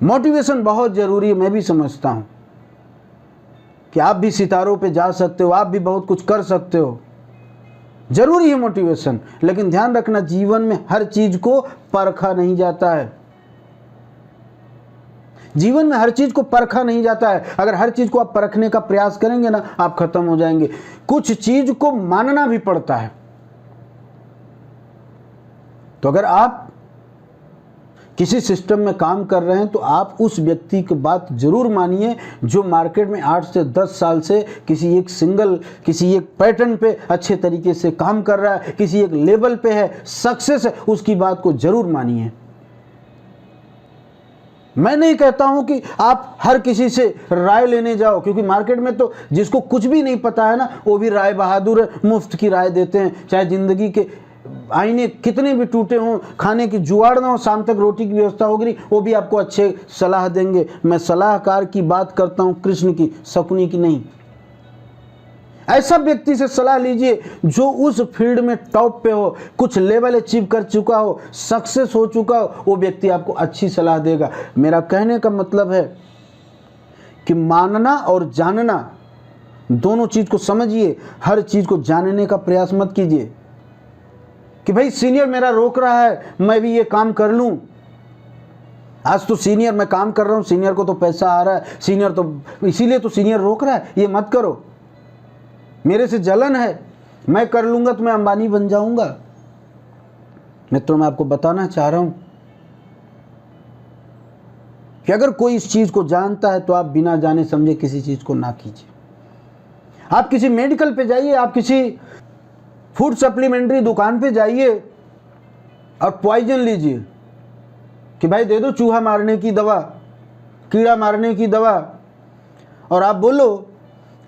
मोटिवेशन बहुत जरूरी है, मैं भी समझता हूं कि आप भी सितारों पे जा सकते हो, आप भी बहुत कुछ कर सकते हो, जरूरी है मोटिवेशन। लेकिन ध्यान रखना, जीवन में हर चीज को परखा नहीं जाता है। जीवन में हर चीज को परखा नहीं जाता है। अगर हर चीज को आप परखने का प्रयास करेंगे ना, आप खत्म हो जाएंगे। कुछ चीज को मानना भी पड़ता है। तो अगर आप किसी सिस्टम में काम कर रहे हैं तो आप उस व्यक्ति की बात जरूर मानिए जो मार्केट में 8 से 10 साल से किसी एक पैटर्न पे अच्छे तरीके से काम कर रहा है, किसी एक लेवल पे है, सक्सेस है, उसकी बात को जरूर मानिए। मैं नहीं कहता हूं कि आप हर किसी से राय लेने जाओ, क्योंकि मार्केट में तो जिसको कुछ भी नहीं पता है ना, वो भी राय बहादुर है, मुफ्त की राय देते हैं। चाहे जिंदगी के आईने कितने भी टूटे हों, खाने की जुगाड़ ना हो, शाम तक रोटी की व्यवस्था होगी, वो भी आपको अच्छे सलाह देंगे। मैं सलाहकार की बात करता हूं, कृष्ण की, शकुनी की नहीं। ऐसा व्यक्ति से सलाह लीजिए जो उस फील्ड में टॉप पे हो, कुछ लेवल अचीव कर चुका हो, सक्सेस हो चुका हो, वो व्यक्ति आपको अच्छी सलाह देगा। मेरा कहने का मतलब है कि मानना और जानना दोनों चीज को समझिए। हर चीज को जानने का प्रयास मत कीजिए कि भाई सीनियर मेरा रोक रहा है, मैं भी ये काम कर लूं। आज तो सीनियर मैं काम कर रहा हूं, सीनियर को तो पैसा आ रहा है, सीनियर तो इसीलिए तो सीनियर रोक रहा है, ये मत करो। मेरे से जलन है, मैं कर लूंगा तो मैं अंबानी बन जाऊंगा। मित्रों, मैं आपको बताना चाह रहा हूं कि अगर कोई इस चीज को जानता है तो आप बिना जाने समझे किसी चीज को ना कीजिए। आप किसी मेडिकल पे जाइए, आप किसी फूड सप्लीमेंट्री दुकान पे जाइए और पॉइजन लीजिए कि भाई दे दो चूहा मारने की दवा, कीड़ा मारने की दवा, और आप बोलो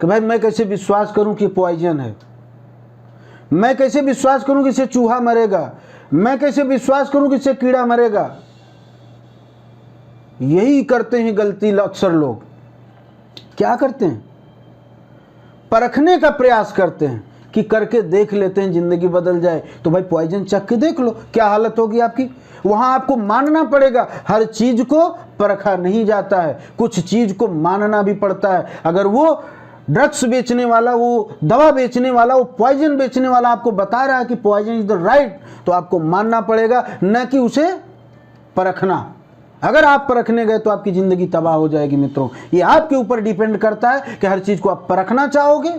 कि भाई मैं कैसे विश्वास करूं कि पॉइजन है, मैं कैसे विश्वास करूं कि इससे चूहा मरेगा, मैं कैसे विश्वास करूं कि इससे कीड़ा मरेगा। यही करते हैं गलती अक्सर लोग। क्या करते हैं? परखने का प्रयास करते हैं कि करके देख लेते हैं, जिंदगी बदल जाए। तो भाई पॉइजन चख के देख लो, क्या हालत होगी आपकी। वहां आपको मानना पड़ेगा, हर चीज को परखा नहीं जाता है, कुछ चीज को मानना भी पड़ता है। अगर वो ड्रग्स बेचने वाला, वो दवा बेचने वाला, वो पॉइजन बेचने वाला आपको बता रहा है कि पॉइजन इज द राइट, तो आपको मानना पड़ेगा, न कि उसे परखना। अगर आप परखने गए तो आपकी जिंदगी तबाह हो जाएगी। मित्रों, ये आपके ऊपर डिपेंड करता है कि हर चीज को आप परखना चाहोगे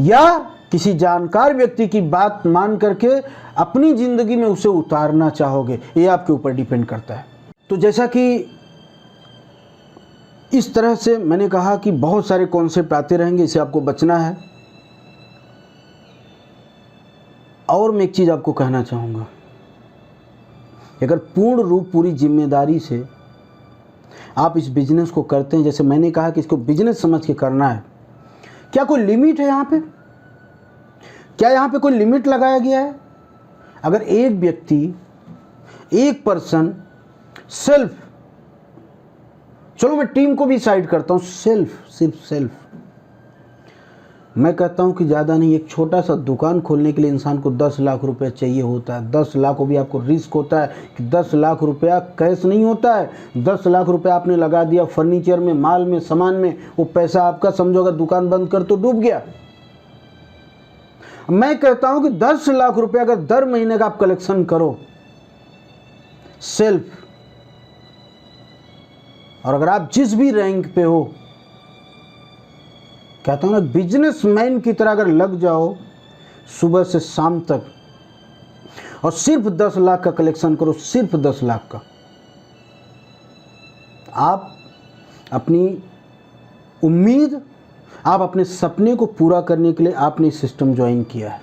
या किसी जानकार व्यक्ति की बात मान करके अपनी जिंदगी में उसे उतारना चाहोगे। ये आपके ऊपर डिपेंड करता है। तो जैसा कि इस तरह से मैंने कहा कि बहुत सारे कॉन्सेप्ट आते रहेंगे, इसे आपको बचना है। और मैं एक चीज़ आपको कहना चाहूँगा, अगर पूर्ण रूप पूरी जिम्मेदारी से आप इस बिजनेस को करते हैं, जैसे मैंने कहा कि इसको बिजनेस समझ के करना है, क्या कोई लिमिट है यहाँ पे? क्या यहाँ पे कोई लिमिट लगाया गया है? अगर एक व्यक्ति, एक पर्सन सेल्फ, चलो मैं टीम को भी साइड करता हूँ, सिर्फ सेल्फ, मैं कहता हूँ कि ज़्यादा नहीं, एक छोटा सा दुकान खोलने के लिए इंसान को 10 लाख रुपया चाहिए होता है। 10 लाख को भी आपको रिस्क होता है कि 10 लाख रुपया कैश नहीं होता है। 10 लाख रुपया आपने लगा दिया फर्नीचर में, माल में, सामान में, वो पैसा आपका समझो अगर दुकान बंद कर तो डूब गया। मैं कहता हूँ कि 10 लाख रुपया अगर दर महीने का आप कलेक्शन करो सेल्फ, और अगर आप जिस भी रैंक पे हो, कहता हूं ना, बिजनेसमैन की तरह अगर लग जाओ सुबह से शाम तक और सिर्फ 10 लाख का कलेक्शन करो, सिर्फ 10 लाख का, आप अपनी उम्मीद, आप अपने सपने को पूरा करने के लिए आपने सिस्टम ज्वाइन किया है।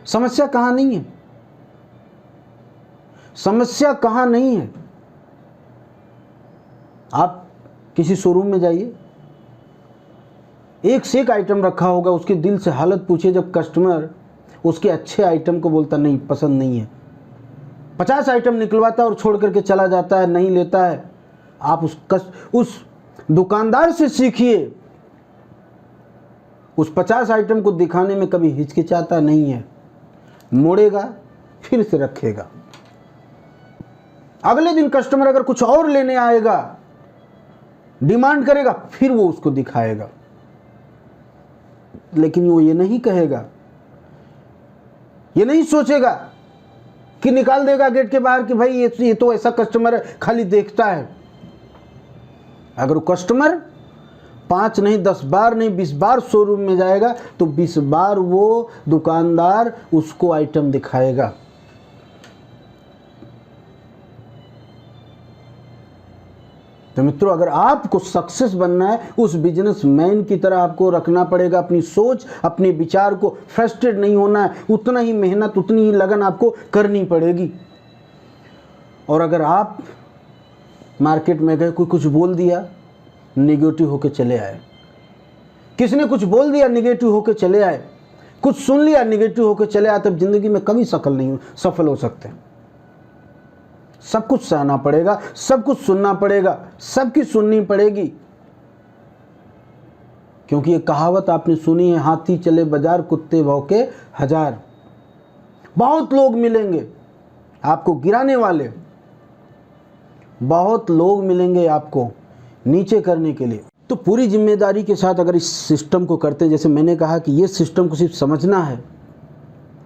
समस्या कहां नहीं है, समस्या कहां नहीं है। आप किसी शोरूम में जाइए, एक से एक आइटम रखा होगा, उसके दिल से हालत पूछिए, जब कस्टमर उसके अच्छे आइटम को बोलता नहीं पसंद नहीं है, 50 आइटम निकलवाता है और छोड़ करके चला जाता है, नहीं लेता है, आप उस दुकानदार से सीखिए, उस 50 आइटम को दिखाने में कभी हिचकिचाता नहीं है, मोड़ेगा फिर से रखेगा। अगले दिन कस्टमर अगर कुछ और लेने आएगा, डिमांड करेगा, फिर वो उसको दिखाएगा, लेकिन वो ये नहीं कहेगा, ये नहीं सोचेगा कि निकाल देगा गेट के बाहर कि भाई ये तो ऐसा कस्टमर है खाली देखता है। अगर वो कस्टमर 5 नहीं 10 बार नहीं 20 बार शोरूम में जाएगा तो 20 बार वो दुकानदार उसको आइटम दिखाएगा। तो मित्रों, अगर आपको सक्सेस बनना है, उस बिजनेसमैन की तरह आपको रखना पड़ेगा अपनी सोच, अपने विचार को, फ्रस्ट्रेट नहीं होना है, उतना ही मेहनत, उतनी ही लगन आपको करनी पड़ेगी। और अगर आप मार्केट में गए, कोई कुछ बोल दिया, नेगेटिव होके चले आए, किसने कुछ बोल दिया, नेगेटिव होके चले आए, कुछ सुन लिया, नेगेटिव होके चले आए, तब जिंदगी में कभी सफल हो सकते। सब कुछ सहना पड़ेगा, सब कुछ सुनना पड़ेगा, सबकी सुननी पड़ेगी। क्योंकि ये कहावत आपने सुनी है, हाथी चले बाजार कुत्ते भौंके हजार। बहुत लोग मिलेंगे आपको गिराने वाले, बहुत लोग मिलेंगे आपको नीचे करने के लिए। तो पूरी जिम्मेदारी के साथ अगर इस सिस्टम को करते हैं, जैसे मैंने कहा कि ये सिस्टम को सिर्फ समझना है।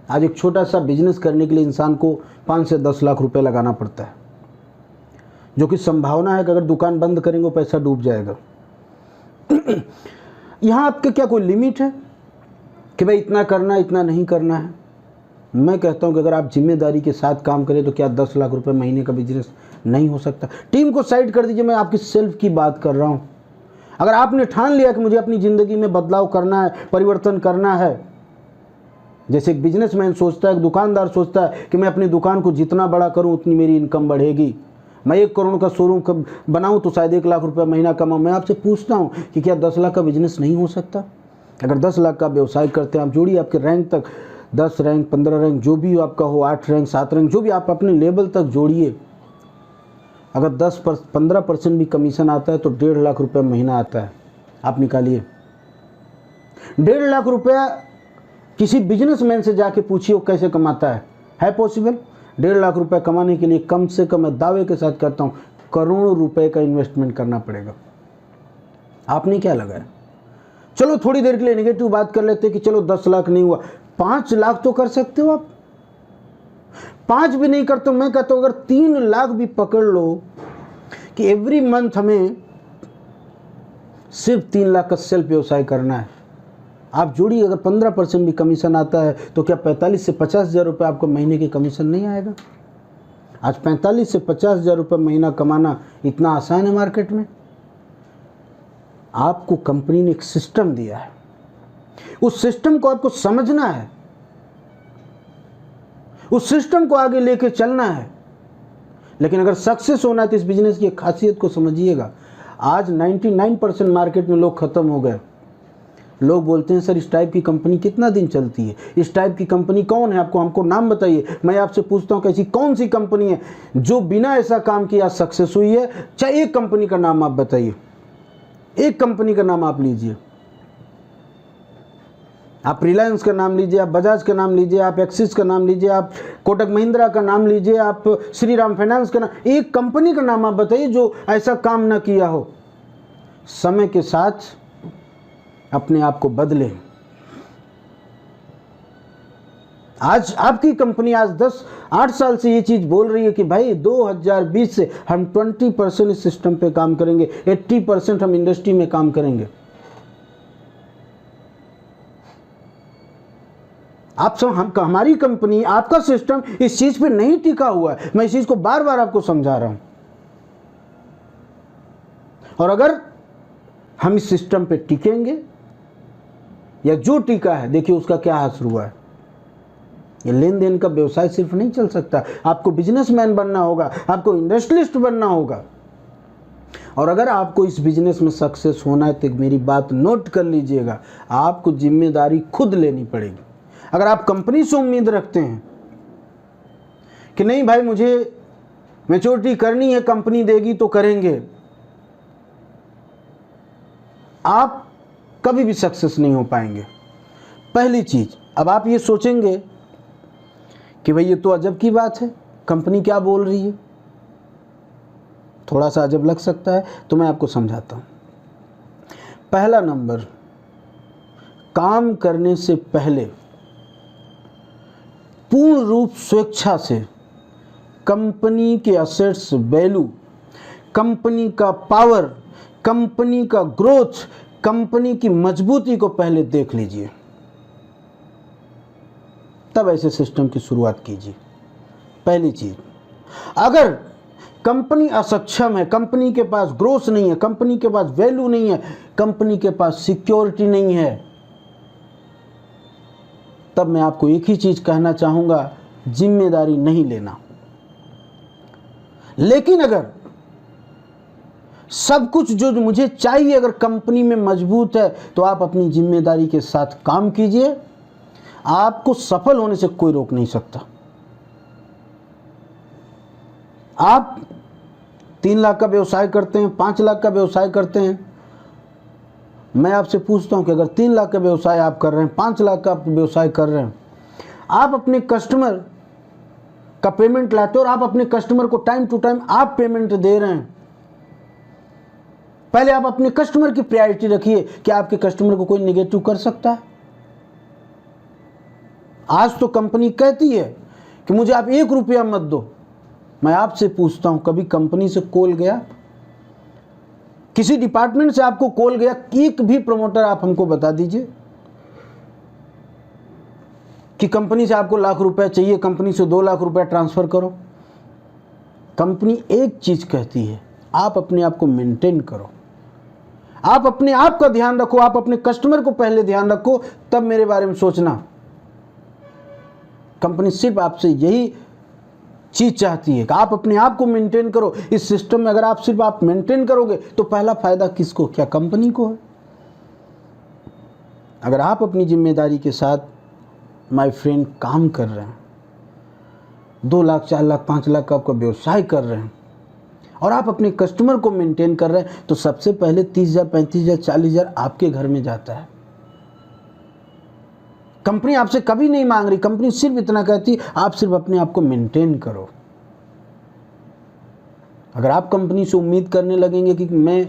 आज एक छोटा सा बिजनेस करने के लिए इंसान को 5 से 10 लाख रुपए लगाना पड़ता है, जो कि संभावना है कि अगर दुकान बंद करेंगे पैसा डूब जाएगा। यहाँ आपके क्या कोई लिमिट है कि भाई इतना करना है, इतना नहीं करना है? मैं कहता हूँ कि अगर आप जिम्मेदारी के साथ काम करें तो क्या 10 लाख रुपए महीने का बिजनेस नहीं हो सकता? टीम को साइड कर दीजिए, मैं आपकी सेल्फ की बात कर रहा हूँ। अगर आपने ठान लिया कि मुझे अपनी ज़िंदगी में बदलाव करना है, परिवर्तन करना है, जैसे एक बिजनेसमैन सोचता है, एक दुकानदार सोचता है कि मैं अपनी दुकान को जितना बड़ा करूं उतनी मेरी इनकम बढ़ेगी, मैं 1 करोड़ का शोरूम बनाऊं तो शायद 1 लाख रुपया महीना कमाऊं। मैं आपसे पूछता हूं कि क्या 10 लाख का बिजनेस नहीं हो सकता? अगर 10 लाख का व्यवसाय करते हैं आप, जोड़िए आपके रैंक तक, 10 रैंक 15 रैंक जो भी आपका हो, 8 रैंक 7 रैंक जो भी आप अपने लेवल तक जोड़िए। अगर 10-15% भी कमीशन आता है तो 1.5 लाख रुपया महीना आता है। आप निकालिए 1.5 लाख रुपया। किसी बिजनेसमैन से जाके पूछिए वो कैसे कमाता है पॉसिबल? 1.5 लाख रुपए कमाने के लिए कम से कम, मैं दावे के साथ कहता हूँ, करोड़ों रुपए का इन्वेस्टमेंट करना पड़ेगा। आपने क्या लगाया? चलो थोड़ी देर के लिए नेगेटिव बात कर लेते कि चलो 10 लाख नहीं हुआ, 5 लाख तो कर सकते हो आप। 5 भी नहीं करते, मैं कहता हूँ अगर 3 लाख भी पकड़ लो कि एवरी मंथ हमें सिर्फ 3 लाख का सेल्फ व्यवसाय करना है, आप जोड़िए। अगर 15% भी कमीशन आता है तो क्या 45 से 50 हज़ार रुपये आपको महीने की कमीशन नहीं आएगा? आज 45 से 50 हज़ार रुपये महीना कमाना इतना आसान है मार्केट में। आपको कंपनी ने एक सिस्टम दिया है, उस सिस्टम को आपको समझना है। उस सिस्टम को आगे लेके चलना है। लेकिन अगर सक्सेस होना है तो इस बिजनेस की खासियत को समझिएगा। आज 99% मार्केट में लोग खत्म हो गए। लोग बोलते हैं सर इस टाइप की कंपनी कितना दिन चलती है, इस टाइप की कंपनी कौन है, आपको हमको नाम बताइए। मैं आपसे पूछता हूँ कि ऐसी कौन सी कंपनी है जो बिना ऐसा काम किया सक्सेस हुई है? चाहे एक कंपनी का नाम आप बताइए, एक कंपनी का नाम आप लीजिए। आप रिलायंस का नाम लीजिए, आप बजाज का नाम लीजिए, आप एक्सिस का नाम लीजिए, आप कोटक महिंद्रा का नाम लीजिए, आप श्री राम फाइनेंस का नाम, एक कंपनी का नाम आप बताइए जो ऐसा काम ना किया हो। समय के साथ अपने आप को बदले। आज आपकी कंपनी आज 8 साल से ये चीज बोल रही है कि भाई 2020 से हम 20% इस सिस्टम पे काम करेंगे, 80% हम इंडस्ट्री में काम करेंगे। आप सब हमारी कंपनी, आपका सिस्टम इस चीज पे नहीं टिका हुआ है। मैं इस चीज को बार बार आपको समझा रहा हूं। और अगर हम इस सिस्टम पे टिकेंगे, या जो टिका है, देखिए उसका क्या असर हुआ है। ये लेन देन का व्यवसाय सिर्फ नहीं चल सकता, आपको बिजनेसमैन बनना होगा, आपको इंडस्ट्रियलिस्ट बनना होगा। और अगर आपको इस बिजनेस में सक्सेस होना है तो मेरी बात नोट कर लीजिएगा, आपको जिम्मेदारी खुद लेनी पड़ेगी। अगर आप कंपनी से उम्मीद रखते हैं कि नहीं भाई मुझे मैच्योरिटी करनी है, कंपनी देगी तो करेंगे, आप कभी भी सक्सेस नहीं हो पाएंगे। पहली चीज, अब आप ये सोचेंगे कि भाई ये तो अजब की बात है, कंपनी क्या बोल रही है, थोड़ा सा अजब लग सकता है, तो मैं आपको समझाता हूं। पहला नंबर, काम करने से पहले पूर्ण रूप स्वेच्छा से कंपनी के असेट्स वैल्यू, कंपनी का पावर, कंपनी का ग्रोथ, कंपनी की मजबूती को पहले देख लीजिए, तब ऐसे सिस्टम की शुरुआत कीजिए। पहली चीज, अगर कंपनी असक्षम है, कंपनी के पास ग्रोथ नहीं है, कंपनी के पास वैल्यू नहीं है, कंपनी के पास सिक्योरिटी नहीं है, तब मैं आपको एक ही चीज कहना चाहूंगा, जिम्मेदारी नहीं लेना। लेकिन अगर सब कुछ जो मुझे चाहिए अगर कंपनी में मजबूत है, तो आप अपनी जिम्मेदारी के साथ काम कीजिए, आपको सफल होने से कोई रोक नहीं सकता। आप 3 लाख का व्यवसाय करते हैं, 5 लाख का व्यवसाय करते हैं, मैं आपसे पूछता हूं कि अगर 3 लाख का व्यवसाय आप कर रहे हैं, 5 लाख का व्यवसाय कर रहे हैं, आप अपने कस्टमर का पेमेंट लाते हो और आप अपने कस्टमर को टाइम टू टाइम आप पेमेंट दे रहे हैं, पहले आप अपने कस्टमर की प्रायोरिटी रखिए। क्या आपके कस्टमर को कोई नेगेटिव कर सकता है? आज तो कंपनी कहती है कि मुझे आप 1 रुपया मत दो। मैं आपसे पूछता हूं, कभी कंपनी से कॉल गया, किसी डिपार्टमेंट से आपको कॉल गया, एक भी प्रमोटर आप हमको बता दीजिए कि कंपनी से आपको लाख रुपए चाहिए, कंपनी से 2 लाख रुपए ट्रांसफर करो। कंपनी एक चीज कहती है, आप अपने आप को मेंटेन करो, आप अपने आप का ध्यान रखो, आप अपने कस्टमर को पहले ध्यान रखो, तब मेरे बारे में सोचना। कंपनी सिर्फ आपसे यही चीज चाहती है कि आप अपने आप को मेंटेन करो। इस सिस्टम में अगर आप सिर्फ आप मेंटेन करोगे तो पहला फायदा किसको? क्या कंपनी को है। अगर आप अपनी जिम्मेदारी के साथ माय फ्रेंड काम कर रहे हैं, 2 लाख 4 लाख 5 लाख का आपका व्यवसाय कर रहे हैं और आप अपने कस्टमर को मेंटेन कर रहे हैं, तो सबसे पहले 30,000 35,000 40,000 आपके घर में जाता है। कंपनी आपसे कभी नहीं मांग रही, कंपनी सिर्फ इतना कहती आप सिर्फ अपने आप को मेंटेन करो। अगर आप कंपनी से उम्मीद करने लगेंगे कि मैं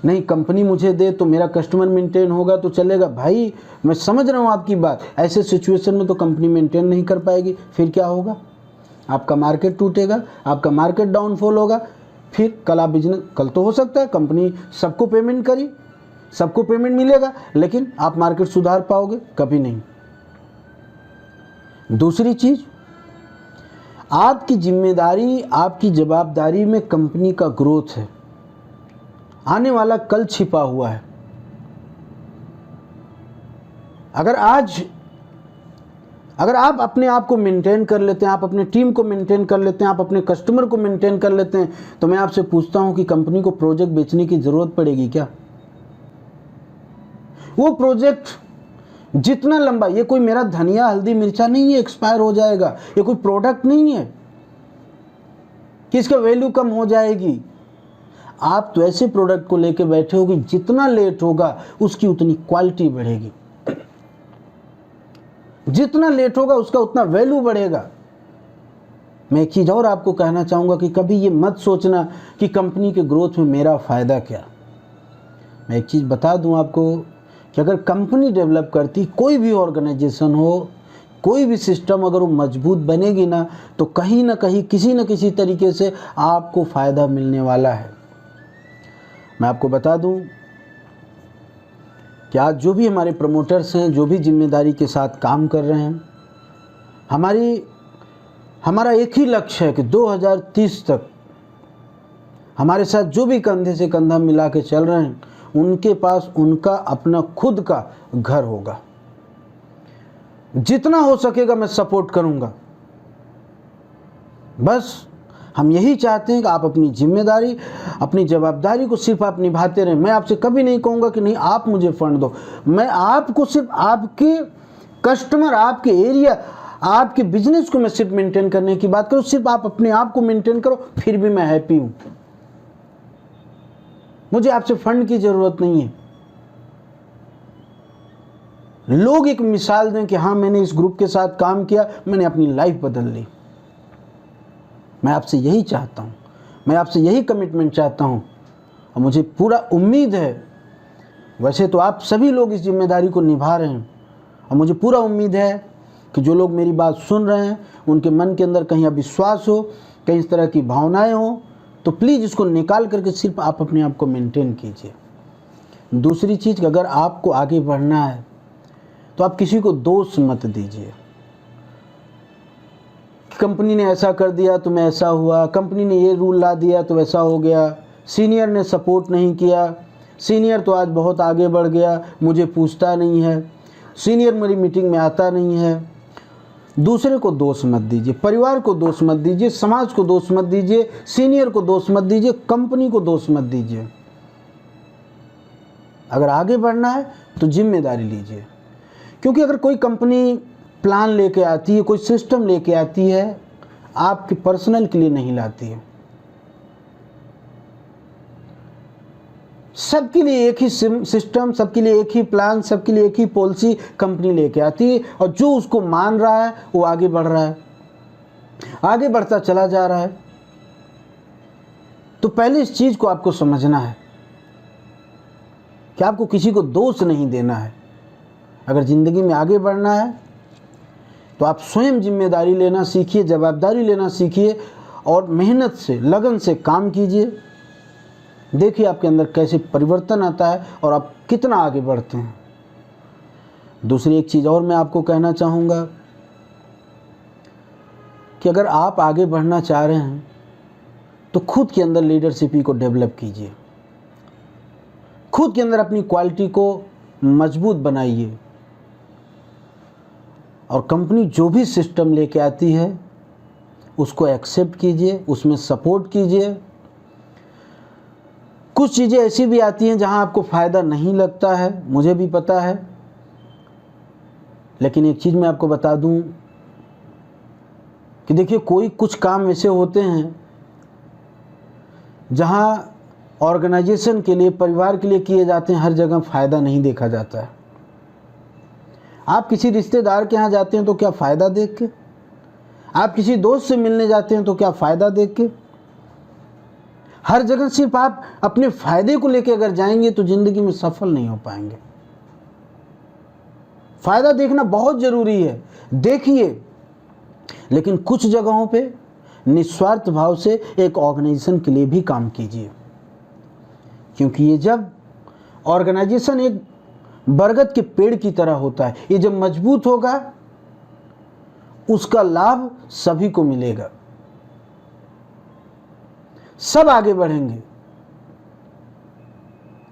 नहीं, कंपनी मुझे दे तो मेरा कस्टमर मेंटेन होगा तो चलेगा, भाई मैं समझ रहा हूं आपकी बात, ऐसे सिचुएशन में तो कंपनी मेंटेन नहीं कर पाएगी। फिर क्या होगा? आपका मार्केट टूटेगा, आपका मार्केट डाउनफॉल होगा, फिर कल आप बिजनेस, कल तो हो सकता है कंपनी सबको पेमेंट करी, सबको पेमेंट मिलेगा, लेकिन आप मार्केट सुधार पाओगे? कभी नहीं। दूसरी चीज, आपकी जिम्मेदारी, आपकी जवाबदारी में कंपनी का ग्रोथ है, आने वाला कल छिपा हुआ है। अगर आज अगर आप अपने आप को मेंटेन कर लेते हैं, आप अपने टीम को मेंटेन कर लेते हैं, आप अपने कस्टमर को मेंटेन कर लेते हैं, तो मैं आपसे पूछता हूं कि कंपनी को प्रोजेक्ट बेचने की ज़रूरत पड़ेगी क्या? वो प्रोजेक्ट जितना लंबा, ये कोई मेरा धनिया हल्दी मिर्चा नहीं है एक्सपायर हो जाएगा, ये कोई प्रोडक्ट नहीं है कि इसका वैल्यू कम हो जाएगी। आप तो ऐसे प्रोडक्ट को लेके बैठे हो कि जितना लेट होगा उसकी उतनी क्वालिटी बढ़ेगी, जितना लेट होगा उसका उतना वैल्यू बढ़ेगा। मैं एक चीज़ और आपको कहना चाहूँगा कि कभी ये मत सोचना कि कंपनी के ग्रोथ में मेरा फ़ायदा क्या। मैं एक चीज़ बता दूँ आपको कि अगर कंपनी डेवलप करती, कोई भी ऑर्गेनाइजेशन हो, कोई भी सिस्टम अगर वो मजबूत बनेगी ना, तो कहीं ना कहीं किसी न किसी तरीके से आपको फ़ायदा मिलने वाला है। मैं आपको बता दूं कि आज जो भी हमारे प्रमोटर्स हैं, जो भी जिम्मेदारी के साथ काम कर रहे हैं, हमारा एक ही लक्ष्य है कि 2030 तक हमारे साथ जो भी कंधे से कंधा मिला के चल रहे हैं, उनके पास उनका अपना खुद का घर होगा। जितना हो सकेगा मैं सपोर्ट करूंगा। बस हम यही चाहते हैं कि आप अपनी जिम्मेदारी, अपनी जवाबदारी को सिर्फ आप निभाते रहें। मैं आपसे कभी नहीं कहूँगा कि नहीं आप मुझे फंड दो। मैं आपको सिर्फ आपके कस्टमर, आपके एरिया, आपके बिजनेस को मैं सिर्फ मेंटेन करने की बात करूँ। सिर्फ आप अपने आप को मेंटेन करो, फिर भी मैं हैप्पी हूँ। मुझे आपसे फंड की ज़रूरत नहीं है। लोग एक मिसाल दें कि हाँ मैंने इस ग्रुप के साथ काम किया, मैंने अपनी लाइफ बदल ली। मैं आपसे यही चाहता हूँ, मैं आपसे यही कमिटमेंट चाहता हूँ, और मुझे पूरा उम्मीद है, वैसे तो आप सभी लोग इस जिम्मेदारी को निभा रहे हैं, और मुझे पूरा उम्मीद है कि जो लोग मेरी बात सुन रहे हैं उनके मन के अंदर कहीं अविश्वास हो, कहीं इस तरह की भावनाएं हो, तो प्लीज़ इसको निकाल करके सिर्फ आप अपने आप को मेंटेन कीजिए। दूसरी चीज़, अगर आपको आगे बढ़ना है तो आप किसी को दोष मत दीजिए। कंपनी ने ऐसा कर दिया तो मैं ऐसा हुआ, कंपनी ने ये रूल ला दिया तो ऐसा हो गया, सीनियर ने सपोर्ट नहीं किया, सीनियर तो आज बहुत आगे बढ़ गया, मुझे पूछता नहीं है, सीनियर मेरी मीटिंग में आता नहीं है। दूसरे को दोष मत दीजिए, परिवार को दोष मत दीजिए, समाज को दोष मत दीजिए, सीनियर को दोष मत दीजिए, कंपनी को दोष मत दीजिए। अगर आगे बढ़ना है तो जिम्मेदारी लीजिए, क्योंकि अगर कोई कंपनी प्लान लेके आती है, कोई सिस्टम लेके आती है, आपके पर्सनल के लिए नहीं लाती है। सबके लिए एक ही सिस्टम, सबके लिए एक ही प्लान, सबके लिए एक ही पॉलिसी कंपनी लेके आती है, और जो उसको मान रहा है वो आगे बढ़ रहा है, आगे बढ़ता चला जा रहा है। तो पहले इस चीज़ को आपको समझना है कि आपको किसी को दोष नहीं देना है। अगर ज़िंदगी में आगे बढ़ना है तो आप स्वयं जिम्मेदारी लेना सीखिए, जवाबदारी लेना सीखिए, और मेहनत से, लगन से काम कीजिए। देखिए आपके अंदर कैसे परिवर्तन आता है और आप कितना आगे बढ़ते हैं। दूसरी एक चीज़ और मैं आपको कहना चाहूँगा कि अगर आप आगे बढ़ना चाह रहे हैं तो खुद के अंदर लीडरशिप को डेवलप कीजिए, खुद के अंदर अपनी क्वालिटी को मजबूत बनाइए, और कंपनी जो भी सिस्टम लेके आती है उसको एक्सेप्ट कीजिए, उसमें सपोर्ट कीजिए। कुछ चीज़ें ऐसी भी आती हैं जहां आपको फ़ायदा नहीं लगता है, मुझे भी पता है, लेकिन एक चीज़ मैं आपको बता दूं कि देखिए कुछ काम ऐसे होते हैं जहां ऑर्गेनाइजेशन के लिए, परिवार के लिए किए जाते हैं, हर जगह फ़ायदा नहीं देखा जाता है। आप किसी रिश्तेदार के यहाँ जाते हैं तो क्या फ़ायदा देख के, आप किसी दोस्त से मिलने जाते हैं तो क्या फ़ायदा देख के, हर जगह सिर्फ आप अपने फ़ायदे को लेके अगर जाएंगे तो ज़िंदगी में सफल नहीं हो पाएंगे। फ़ायदा देखना बहुत ज़रूरी है, देखिए, लेकिन कुछ जगहों पे निस्वार्थ भाव से एक ऑर्गेनाइजेशन के लिए भी काम कीजिए, क्योंकि ये जब ऑर्गेनाइजेशन एक बरगद के पेड़ की तरह होता है, ये जब मजबूत होगा उसका लाभ सभी को मिलेगा, सब आगे बढ़ेंगे।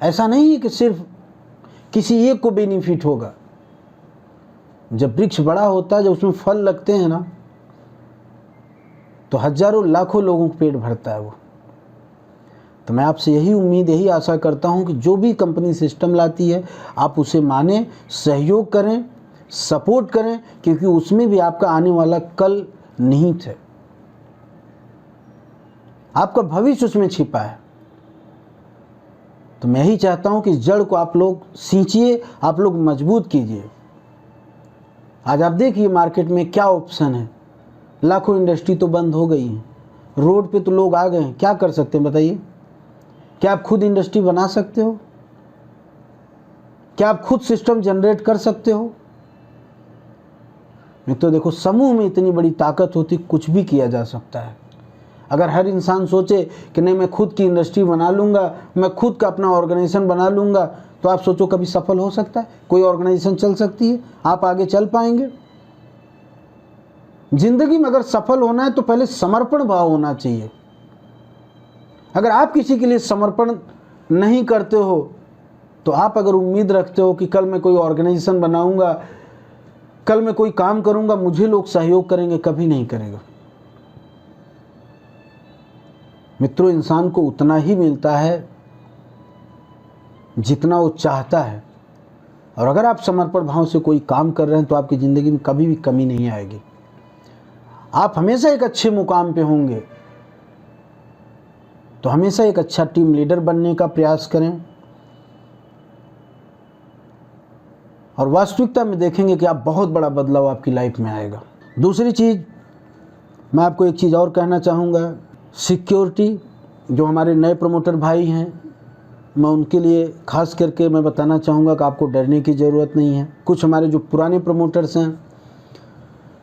ऐसा नहीं है कि सिर्फ किसी एक को बेनिफिट होगा। जब वृक्ष बड़ा होता है, जब उसमें फल लगते हैं ना, तो हजारों लाखों लोगों को पेट भरता है वो। तो मैं आपसे यही उम्मीद, यही आशा करता हूं कि जो भी कंपनी सिस्टम लाती है आप उसे माने, सहयोग करें, सपोर्ट करें, क्योंकि उसमें भी आपका आने वाला कल निहित है, आपका भविष्य उसमें छिपा है। तो मैं यही चाहता हूं कि इस जड़ को आप लोग सींचिए, आप लोग मजबूत कीजिए। आज आप देखिए मार्केट में क्या ऑप्शन है, लाखों इंडस्ट्री तो बंद हो गई हैं, रोड पे तो लोग आ गए हैं, क्या कर सकते हैं बताइए? क्या आप खुद इंडस्ट्री बना सकते हो? क्या आप खुद सिस्टम जनरेट कर सकते हो? नहीं तो देखो, समूह में इतनी बड़ी ताकत होती, कुछ भी किया जा सकता है। अगर हर इंसान सोचे कि नहीं मैं खुद की इंडस्ट्री बना लूँगा, मैं खुद का अपना ऑर्गेनाइजेशन बना लूँगा, तो आप सोचो कभी सफल हो सकता है? कोई ऑर्गेनाइजेशन चल सकती है? आप आगे चल पाएंगे? जिंदगी में अगर सफल होना है तो पहले समर्पण भाव होना चाहिए। अगर आप किसी के लिए समर्पण नहीं करते हो, तो आप अगर उम्मीद रखते हो कि कल मैं कोई ऑर्गेनाइजेशन बनाऊंगा, कल मैं कोई काम करूंगा, मुझे लोग सहयोग करेंगे, कभी नहीं करेगा। मित्रों, इंसान को उतना ही मिलता है जितना वो चाहता है, और अगर आप समर्पण भाव से कोई काम कर रहे हैं तो आपकी ज़िंदगी में कभी भी कमी नहीं आएगी। आप हमेशा एक अच्छे मुकाम पे होंगे। तो हमेशा एक अच्छा टीम लीडर बनने का प्रयास करें, और वास्तविकता में देखेंगे कि आप बहुत बड़ा बदलाव आपकी लाइफ में आएगा। दूसरी चीज़, मैं आपको एक चीज़ और कहना चाहूँगा, सिक्योरिटी। जो हमारे नए प्रमोटर भाई हैं, मैं उनके लिए खास करके मैं बताना चाहूँगा कि आपको डरने की ज़रूरत नहीं है। कुछ हमारे जो पुराने प्रमोटर्स हैं,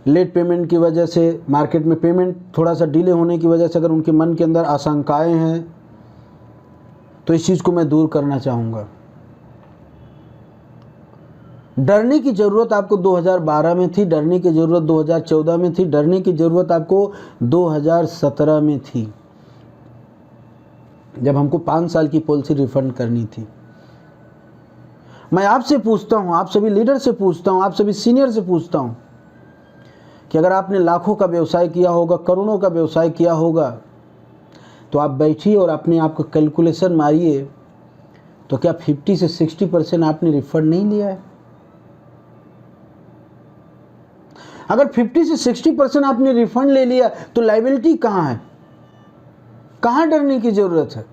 लेट पेमेंट की वजह से, मार्केट में पेमेंट थोड़ा सा डिले होने की वजह से अगर उनके मन के अंदर आशंकाएं हैं, तो इस चीज़ को मैं दूर करना चाहूँगा। डरने की ज़रूरत आपको 2012 में थी, डरने की ज़रूरत 2014 में थी, डरने की ज़रूरत आपको 2017 में थी, जब हमको 5 साल की पॉलिसी रिफंड करनी थी। मैं आपसे पूछता हूँ, आप सभी लीडर से पूछता हूँ, आप सभी सीनियर से पूछता हूँ कि अगर आपने लाखों का व्यवसाय किया होगा, करोड़ों का व्यवसाय किया होगा, तो आप बैठिए और अपने आप को कैलकुलेशन मारिए, तो क्या 50 से 60% आपने रिफंड नहीं लिया है? अगर 50 से 60% आपने रिफंड ले लिया, तो लायबिलिटी कहाँ है? कहाँ डरने की जरूरत है?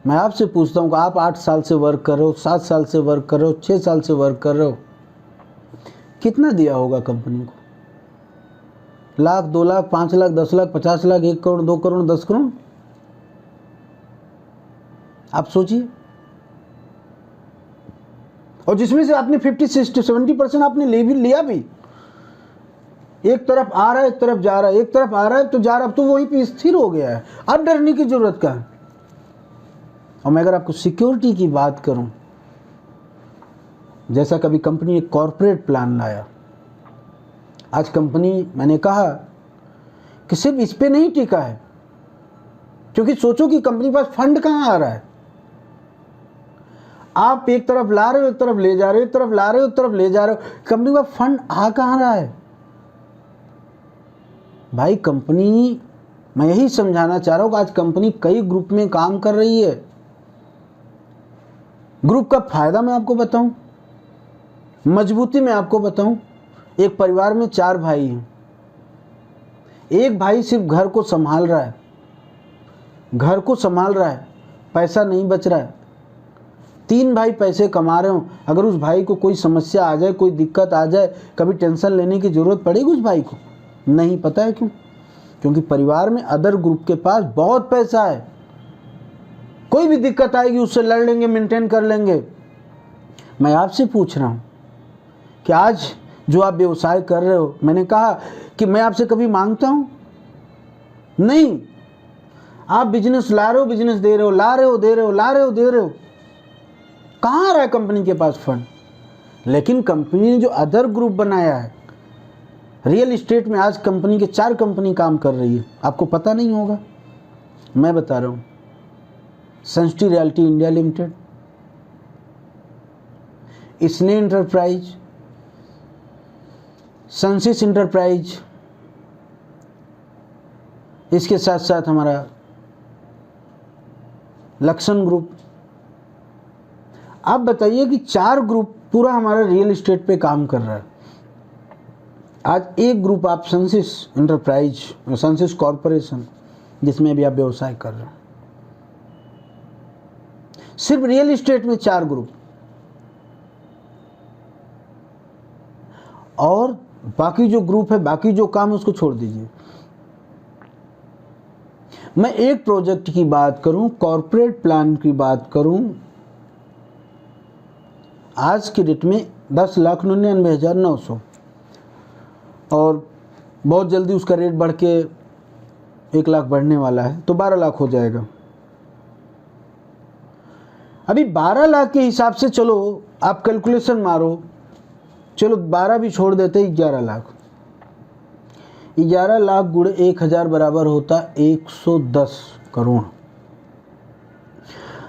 मैं आपसे पूछता हूँ कि आप 8 साल से वर्क कर रहे हो, 7 साल से वर्क कर रहे हो, 6 साल से वर्क कर रहे हो, कितना दिया होगा कंपनी को? लाख, 2 लाख, 5 लाख, 10 लाख, 50 लाख, 1 करोड़, 2 करोड़, 10 करोड़? आप सोचिए। और जिसमें से आपने 50, 60, 70% आपने ले भी लिया भी, एक तरफ आ रहा है, एक तरफ जा रहा है, एक तरफ आ रहा है तो जा रहा है, अब तो वहीं पे स्थिर हो गया है, अब डरने की जरूरत क्या है? और मैं अगर आपको सिक्योरिटी की बात करूं, जैसा कभी कंपनी एक कॉर्पोरेट प्लान लाया, आज कंपनी, मैंने कहा कि सिर्फ इस पे नहीं टिका है, क्योंकि सोचो कि कंपनी के पास फंड कहां आ रहा है। आप एक तरफ ला रहे हो, एक तरफ ले जा रहे हो, एक तरफ ला रहे हो, एक तरफ ले जा रहे हो, कंपनी का फंड आ कहां रहा है? भाई कंपनी, मैं यही समझाना चाह रहा हूं कि आज कंपनी कई ग्रुप में काम कर रही है। ग्रुप का फायदा मैं आपको बताऊं, मजबूती मैं आपको बताऊं। एक परिवार में 4 भाई हैं, एक भाई सिर्फ घर को संभाल रहा है, घर को संभाल रहा है, पैसा नहीं बच रहा है। 3 भाई पैसे कमा रहे हो, अगर उस भाई को कोई समस्या आ जाए, कोई दिक्कत आ जाए, कभी टेंशन लेने की जरूरत पड़ेगी उस भाई को? नहीं। पता है क्यों? क्योंकि परिवार में अदर ग्रुप के पास बहुत पैसा है, कोई भी दिक्कत आएगी उससे लड़ लेंगे, मेंटेन कर लेंगे। मैं आपसे पूछ रहा हूं कि आज जो आप व्यवसाय कर रहे हो, मैंने कहा कि मैं आपसे कभी मांगता हूं? नहीं। आप बिजनेस ला रहे हो, बिजनेस दे रहे हो, ला रहे हो, दे रहे हो, ला रहे हो, दे रहे हो, कहां आ रहा है कंपनी के पास फंड? लेकिन कंपनी ने जो अदर ग्रुप बनाया है, रियल इस्टेट में आज कंपनी के 4 कंपनी काम कर रही है, आपको पता नहीं होगा, मैं बता रहा हूँ। सनसिटी रियल्टी इंडिया लिमिटेड, स्ने इंटरप्राइज, सनसिस इंटरप्राइज, इसके साथ साथ हमारा लक्ष्मण ग्रुप। आप बताइए कि 4 ग्रुप पूरा हमारा रियल एस्टेट पे काम कर रहा है। आज एक ग्रुप आप सनसिस इंटरप्राइज, सनसिस कॉरपोरेशन, जिसमें अभी आप व्यवसाय कर रहे हैं, सिर्फ रियल एस्टेट में 4 ग्रुप, और बाकी जो ग्रुप है, बाकी जो काम है उसको छोड़ दीजिए। मैं एक प्रोजेक्ट की बात करूं, कॉर्पोरेट प्लान की बात करूं, आज की डेट में 10,99,900, और बहुत जल्दी उसका रेट बढ़ के 1 लाख बढ़ने वाला है, तो 12 लाख हो जाएगा। अभी 12 लाख के हिसाब से चलो आप कैलकुलेशन मारो, चलो 12 भी छोड़ देते, 11 लाख। 11 लाख गुणे 1000 बराबर होता 110 करोड़।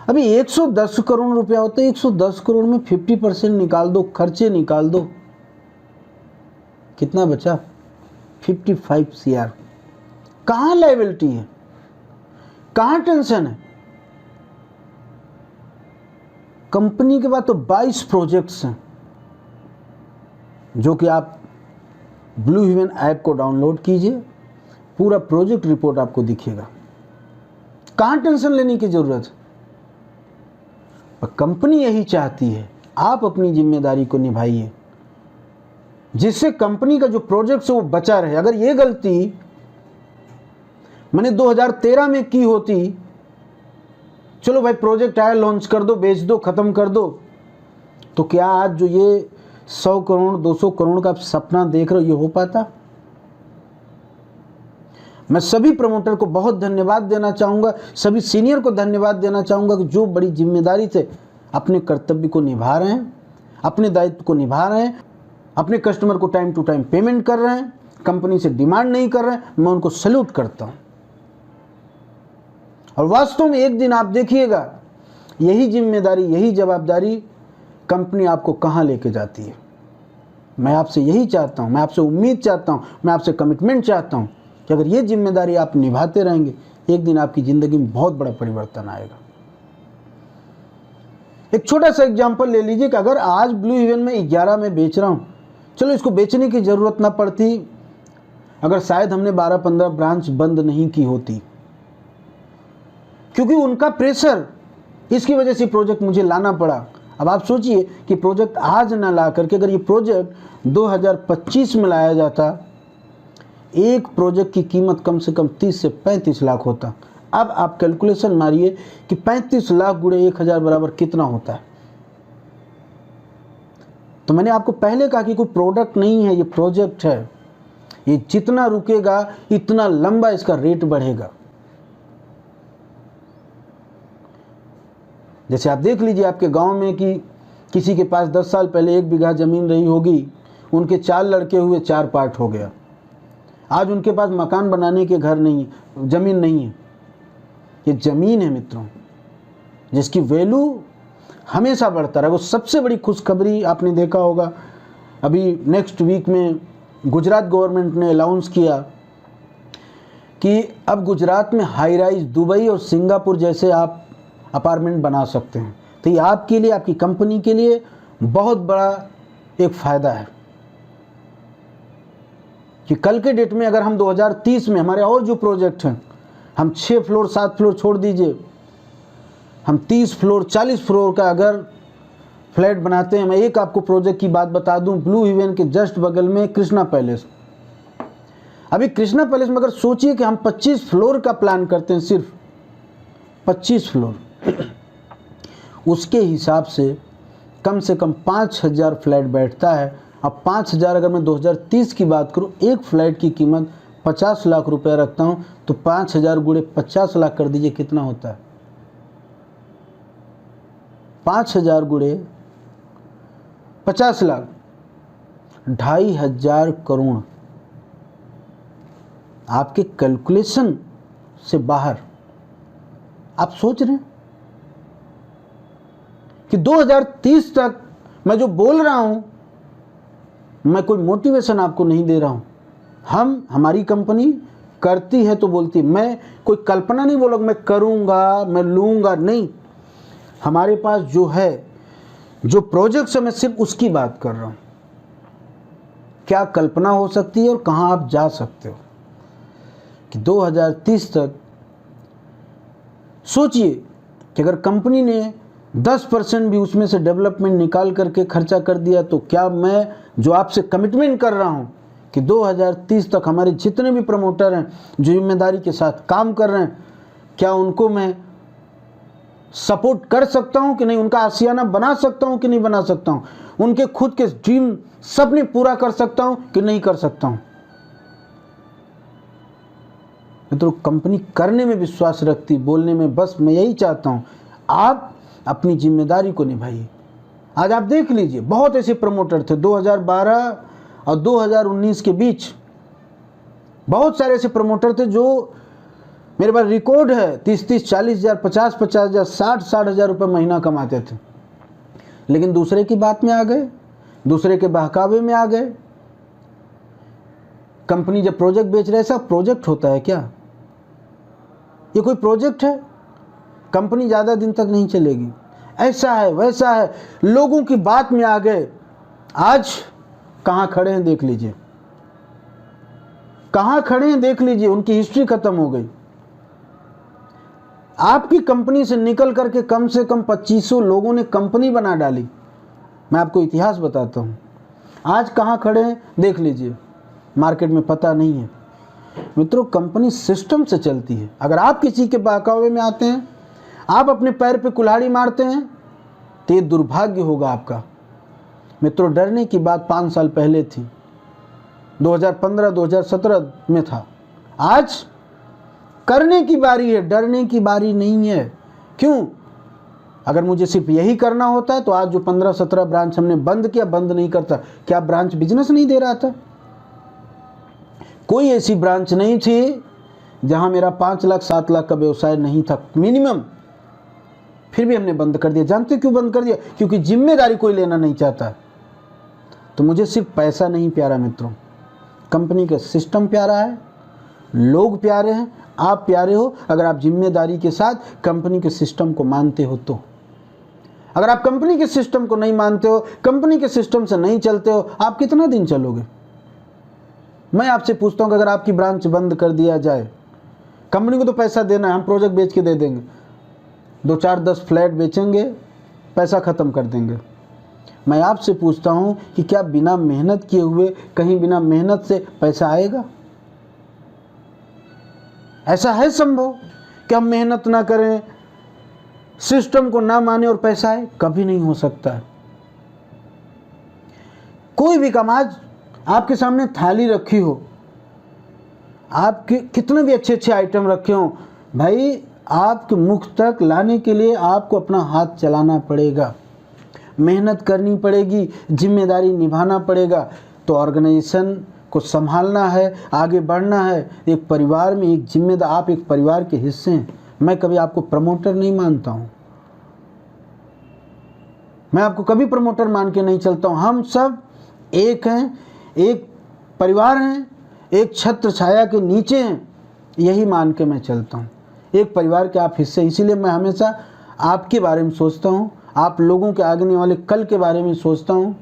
अभी 110 करोड़ रुपया होता है, 110 करोड़ में 50% निकाल दो, खर्चे निकाल दो, कितना बचा? 55 CR। कहाँ लायबिलिटी है, कहाँ टेंशन है? कंपनी के बाद तो 22 प्रोजेक्ट्स हैं, जो कि आप ब्लू हेवन ऐप को डाउनलोड कीजिए, पूरा प्रोजेक्ट रिपोर्ट आपको दिखेगा। कहाँ टेंशन लेने की जरूरत है? कंपनी यही चाहती है आप अपनी जिम्मेदारी को निभाइए, जिससे कंपनी का जो प्रोजेक्ट है वो बचा रहे। अगर ये गलती मैंने 2013 में की होती, चलो भाई प्रोजेक्ट आया, लॉन्च कर दो, बेच दो, खत्म कर दो, तो क्या आज जो ये 100 करोड़ 200 करोड़ का सपना देख रहे हो, ये हो पाता? मैं सभी प्रमोटर को बहुत धन्यवाद देना चाहूँगा, सभी सीनियर को धन्यवाद देना चाहूँगा कि जो बड़ी जिम्मेदारी से अपने कर्तव्य को निभा रहे हैं, अपने दायित्व को निभा रहे हैं, अपने कस्टमर को टाइम टू टाइम पेमेंट कर रहे हैं, कंपनी से डिमांड नहीं कर रहे हैं। मैं उनको सैल्यूट करता हूँ। और वास्तव में एक दिन आप देखिएगा, यही जिम्मेदारी, यही जवाबदारी कंपनी आपको कहाँ लेके जाती है। मैं आपसे यही चाहता हूँ, मैं आपसे उम्मीद चाहता हूँ, मैं आपसे कमिटमेंट चाहता हूँ कि अगर ये जिम्मेदारी आप निभाते रहेंगे, एक दिन आपकी ज़िंदगी में बहुत बड़ा परिवर्तन आएगा। एक छोटा सा एग्जांपल ले लीजिए कि अगर आज ब्लू हेवन में 11 में बेच रहा हूँ, चलो इसको बेचने की ज़रूरत ना पड़ती अगर शायद हमने 12-15 ब्रांच बंद नहीं की होती, क्योंकि उनका प्रेशर, इसकी वजह से प्रोजेक्ट मुझे लाना पड़ा। अब आप सोचिए कि प्रोजेक्ट आज ना ला करके अगर ये प्रोजेक्ट 2025 में लाया जाता, एक प्रोजेक्ट की कीमत कम से कम 30 से 35 लाख होता। अब आप कैलकुलेशन मारिए कि 35 लाख गुणे 1000 बराबर कितना होता है। तो मैंने आपको पहले कहा कि कोई प्रोडक्ट नहीं है, ये प्रोजेक्ट है। ये जितना रुकेगा इतना लंबा इसका रेट बढ़ेगा। जैसे आप देख लीजिए आपके गांव में कि किसी के पास 10 साल पहले 1 बीघा ज़मीन रही होगी, उनके 4 लड़के हुए, 4 पार्ट हो गया। आज उनके पास मकान बनाने के घर नहीं है, ज़मीन नहीं है। ये ज़मीन है मित्रों, जिसकी वैल्यू हमेशा बढ़ता रहेगा। सबसे बड़ी खुशखबरी आपने देखा होगा, अभी नेक्स्ट वीक में गुजरात गवर्नमेंट ने अनाउंस किया कि अब गुजरात में हाई राइज दुबई और सिंगापुर जैसे आप अपार्टमेंट बना सकते हैं। तो ये आपके लिए, आपकी कंपनी के लिए बहुत बड़ा एक फ़ायदा है कि कल के डेट में अगर हम 2030 में हमारे और जो प्रोजेक्ट हैं, हम 6 फ्लोर 7 फ्लोर छोड़ दीजिए, हम 30 फ्लोर 40 फ्लोर का अगर फ्लैट बनाते हैं। मैं एक आपको प्रोजेक्ट की बात बता दूं, ब्लू हेवन के जस्ट बगल में कृष्णा पैलेस। अभी कृष्णा पैलेस में अगर सोचिए कि हम 25 फ्लोर का प्लान करते हैं, सिर्फ 25 फ्लोर, उसके हिसाब से कम 5000 फ्लैट बैठता है। अब 5000 अगर मैं 2030 की बात करूं, एक फ्लैट की कीमत 50 लाख रुपया रखता हूं, तो 5000 गुणे 50 लाख कर दीजिए, कितना होता है? 5000 गुणे 50 लाख, 2500 करोड़। आपके कैलकुलेशन से बाहर। आप सोच रहे हैं कि 2030 तक मैं जो बोल रहा हूं, मैं कोई मोटिवेशन आपको नहीं दे रहा हूं। हमारी कंपनी करती है तो बोलती है, मैं कोई कल्पना नहीं बोलूँगा मैं करूँगा, मैं लूँगा, नहीं। हमारे पास जो है, जो प्रोजेक्ट्स है, मैं सिर्फ उसकी बात कर रहा हूँ। क्या कल्पना हो सकती है और कहाँ आप जा सकते हो कि 2030 तक सोचिए कि अगर कंपनी ने 10% भी उसमें से डेवलपमेंट निकाल करके खर्चा कर दिया, तो क्या मैं जो आपसे कमिटमेंट कर रहा हूं कि 2030 तक हमारे जितने भी प्रमोटर हैं जो जिम्मेदारी के साथ काम कर रहे हैं, क्या उनको मैं सपोर्ट कर सकता हूं कि नहीं, उनका आशियाना बना सकता हूं कि नहीं बना सकता हूं, उनके खुद के ड्रीम सपने पूरा कर सकता हूं कि नहीं कर सकता हूं। तो कंपनी करने में विश्वास रखती, बोलने में बस मैं यही चाहता हूं आप अपनी जिम्मेदारी को निभाइए। आज आप देख लीजिए, बहुत ऐसे प्रमोटर थे 2012 और 2019 के बीच, बहुत सारे ऐसे प्रमोटर थे जो मेरे पास रिकॉर्ड है 30-30, 40,000, 50,000, 60,000 रुपये महीना कमाते थे, लेकिन दूसरे की बात में आ गए, दूसरे के बहकावे में आ गए। कंपनी जब प्रोजेक्ट बेच रहे, ऐसा प्रोजेक्ट होता है क्या? ये कोई प्रोजेक्ट है? कंपनी ज़्यादा दिन तक नहीं चलेगी, ऐसा है वैसा है, लोगों की बात में आ गए। आज कहाँ खड़े हैं देख लीजिए, कहाँ खड़े हैं देख लीजिए, उनकी हिस्ट्री खत्म हो गई। आपकी कंपनी से निकल करके कम से कम 2500 लोगों ने कंपनी बना डाली। मैं आपको इतिहास बताता हूँ, आज कहाँ खड़े हैं देख लीजिए, मार्केट में पता नहीं है। मित्रों, कंपनी सिस्टम से चलती है। अगर आप किसी के बहकावे में आते हैं, आप अपने पैर पे कुल्हाड़ी मारते हैं, तो ये दुर्भाग्य होगा आपका। मित्रों, डरने की बात 5 साल पहले थी, 2015-2017 में था। आज करने की बारी है, डरने की बारी नहीं है। क्यों? अगर मुझे सिर्फ यही करना होता तो आज जो 15-17 ब्रांच हमने बंद किया, बंद नहीं करता। क्या ब्रांच बिजनेस नहीं दे रहा था? कोई ऐसी ब्रांच नहीं थी जहां मेरा 5 लाख 7 लाख का व्यवसाय नहीं था मिनिमम, फिर भी हमने बंद कर दिया। जानते क्यों बंद कर दिया? क्योंकि जिम्मेदारी कोई लेना नहीं चाहता। तो मुझे सिर्फ पैसा नहीं प्यारा मित्रों, कंपनी का सिस्टम प्यारा है, लोग प्यारे हैं, आप प्यारे हो। अगर आप जिम्मेदारी के साथ कंपनी के सिस्टम को मानते हो तो। अगर आप कंपनी के सिस्टम को नहीं मानते हो, कंपनी के सिस्टम से नहीं चलते हो, आप कितना दिन चलोगे? मैं आपसे पूछता हूं कि अगर आपकी ब्रांच बंद कर दिया जाए, कंपनी को तो पैसा देना है, हम प्रोजेक्ट बेच के दे देंगे, 2 4 10 फ्लैट बेचेंगे, पैसा ख़त्म कर देंगे। मैं आपसे पूछता हूं कि क्या बिना मेहनत किए हुए कहीं बिना मेहनत से पैसा आएगा? ऐसा है संभव कि हम मेहनत ना करें, सिस्टम को ना माने और पैसा आए? कभी नहीं हो सकता है। कोई भी काम, आज आपके सामने थाली रखी हो, आपके कितने भी अच्छे अच्छे आइटम रखे हो, भाई आपके मुख तक लाने के लिए आपको अपना हाथ चलाना पड़ेगा, मेहनत करनी पड़ेगी, जिम्मेदारी निभाना पड़ेगा। तो ऑर्गेनाइजेशन को संभालना है, आगे बढ़ना है। एक परिवार में एक जिम्मेदार, आप एक परिवार के हिस्से हैं। मैं कभी आपको प्रमोटर नहीं मानता हूं, मैं आपको कभी प्रमोटर मान के नहीं चलता हूं। हम सब एक हैं, एक परिवार हैं, एक छत्र छाया के नीचे हैं, यही मान के मैं चलता हूं। एक परिवार के आप हिस्से, इसीलिए मैं हमेशा आपके बारे में सोचता हूं, आप लोगों के आगने वाले कल के बारे में सोचता हूं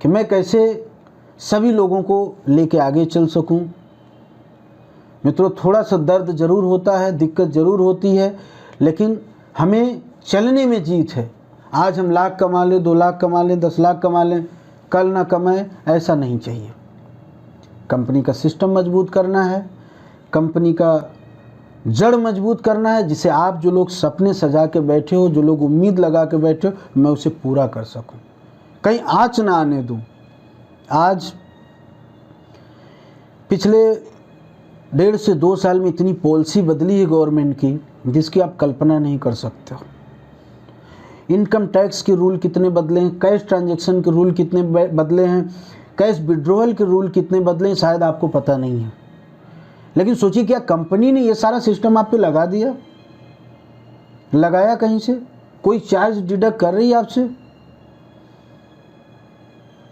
कि मैं कैसे सभी लोगों को लेके आगे चल सकूं। मित्रों, थोड़ा सा दर्द जरूर होता है, दिक्कत जरूर होती है, लेकिन हमें चलने में जीत है। आज हम लाख कमा लें, 2 लाख कमा लें, 10 लाख कमा लें, कल ना कमाएं, ऐसा नहीं चाहिए। कंपनी का सिस्टम मजबूत करना है, कंपनी का जड़ मजबूत करना है, जिसे आप जो लोग सपने सजा के बैठे हो, जो लोग उम्मीद लगा के बैठे हो, मैं उसे पूरा कर सकूं, कहीं आँच ना आने दूं। आज पिछले 1.5 से 2 साल में इतनी पॉलिसी बदली है गवर्नमेंट की, जिसकी आप कल्पना नहीं कर सकते हो। इनकम टैक्स के रूल कितने बदले हैं, कैश ट्रांजैक्शन के रूल कितने बदले हैं, कैश विड्रॉवल के रूल कितने बदले हैं, शायद आपको पता नहीं है। लेकिन सोचिए, क्या कंपनी ने ये सारा सिस्टम आप पे लगा दिया? लगाया कहीं से? कोई चार्ज डिडक्ट कर रही है आपसे?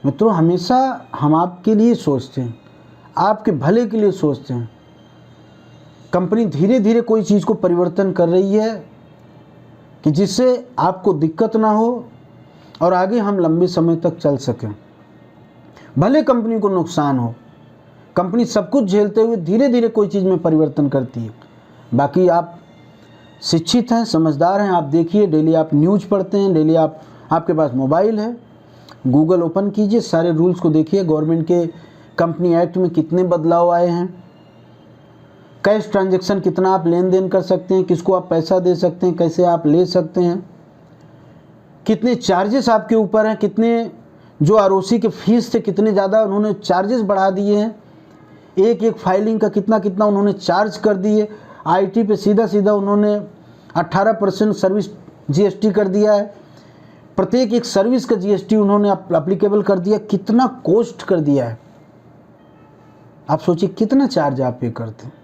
मित्रों, हमेशा हम आपके लिए सोचते हैं, आपके भले के लिए सोचते हैं। कंपनी धीरे धीरे कोई चीज़ को परिवर्तन कर रही है कि जिससे आपको दिक्कत ना हो और आगे हम लंबे समय तक चल सकें। भले कंपनी को नुकसान हो, कंपनी सब कुछ झेलते हुए धीरे धीरे कोई चीज़ में परिवर्तन करती है। बाकी आप शिक्षित हैं, समझदार हैं, आप देखिए, डेली आप न्यूज़ पढ़ते हैं, डेली आपके पास मोबाइल है, गूगल ओपन कीजिए, सारे रूल्स को देखिए। गवर्नमेंट के कंपनी एक्ट में कितने बदलाव आए हैं, कैश ट्रांजैक्शन कितना आप लेन देन कर सकते हैं, किसको आप पैसा दे सकते हैं, कैसे आप ले सकते हैं, कितने चार्जेस आपके ऊपर हैं, कितने जो आरओसी के फीस थे कितने ज़्यादा उन्होंने चार्जेस बढ़ा दिए हैं, एक एक फाइलिंग का कितना कितना उन्होंने चार्ज कर दिए। आईटी पे सीधा सीधा उन्होंने 18% सर्विस जीएसटी कर दिया है, प्रत्येक एक सर्विस का जीएसटी उन्होंने अप्लीकेबल कर दिया। कितना कॉस्ट कर दिया है, आप सोचिए कितना चार्ज आप पे करते हैं।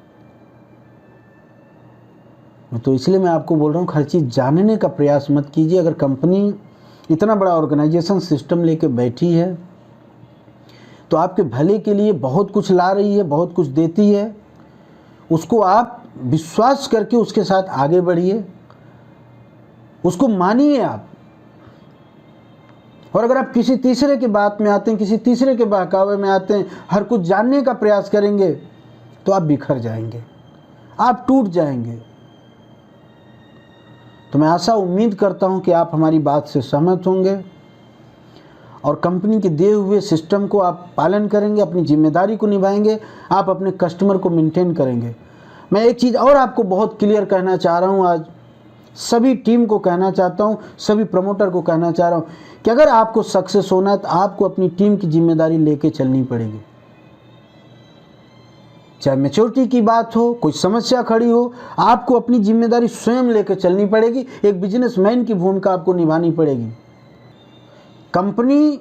तो इसलिए मैं आपको बोल रहा हूँ, हर चीज़ जानने का प्रयास मत कीजिए। अगर कंपनी इतना बड़ा ऑर्गेनाइजेशन सिस्टम लेके बैठी है तो आपके भले के लिए बहुत कुछ ला रही है, बहुत कुछ देती है, उसको आप विश्वास करके उसके साथ आगे बढ़िए, उसको मानिए आप। और अगर आप किसी तीसरे की बात में आते हैं, किसी तीसरे के बहकावे में आते हैं, हर कुछ जानने का प्रयास करेंगे तो आप बिखर जाएंगे, आप टूट जाएंगे। तो मैं आशा उम्मीद करता हूं कि आप हमारी बात से सहमत होंगे और कंपनी के दिए हुए सिस्टम को आप पालन करेंगे, अपनी जिम्मेदारी को निभाएंगे, आप अपने कस्टमर को मेंटेन करेंगे। मैं एक चीज़ और आपको बहुत क्लियर कहना चाह रहा हूं, आज सभी टीम को कहना चाहता हूं, सभी प्रमोटर को कहना चाह रहा हूं कि अगर आपको सक्सेस होना है तो आपको अपनी टीम की जिम्मेदारी लेके चलनी पड़ेगी। चाहे मैच्योरिटी की बात हो, कोई समस्या खड़ी हो, आपको अपनी जिम्मेदारी स्वयं लेकर चलनी पड़ेगी। एक बिजनेसमैन की भूमिका आपको निभानी पड़ेगी। कंपनी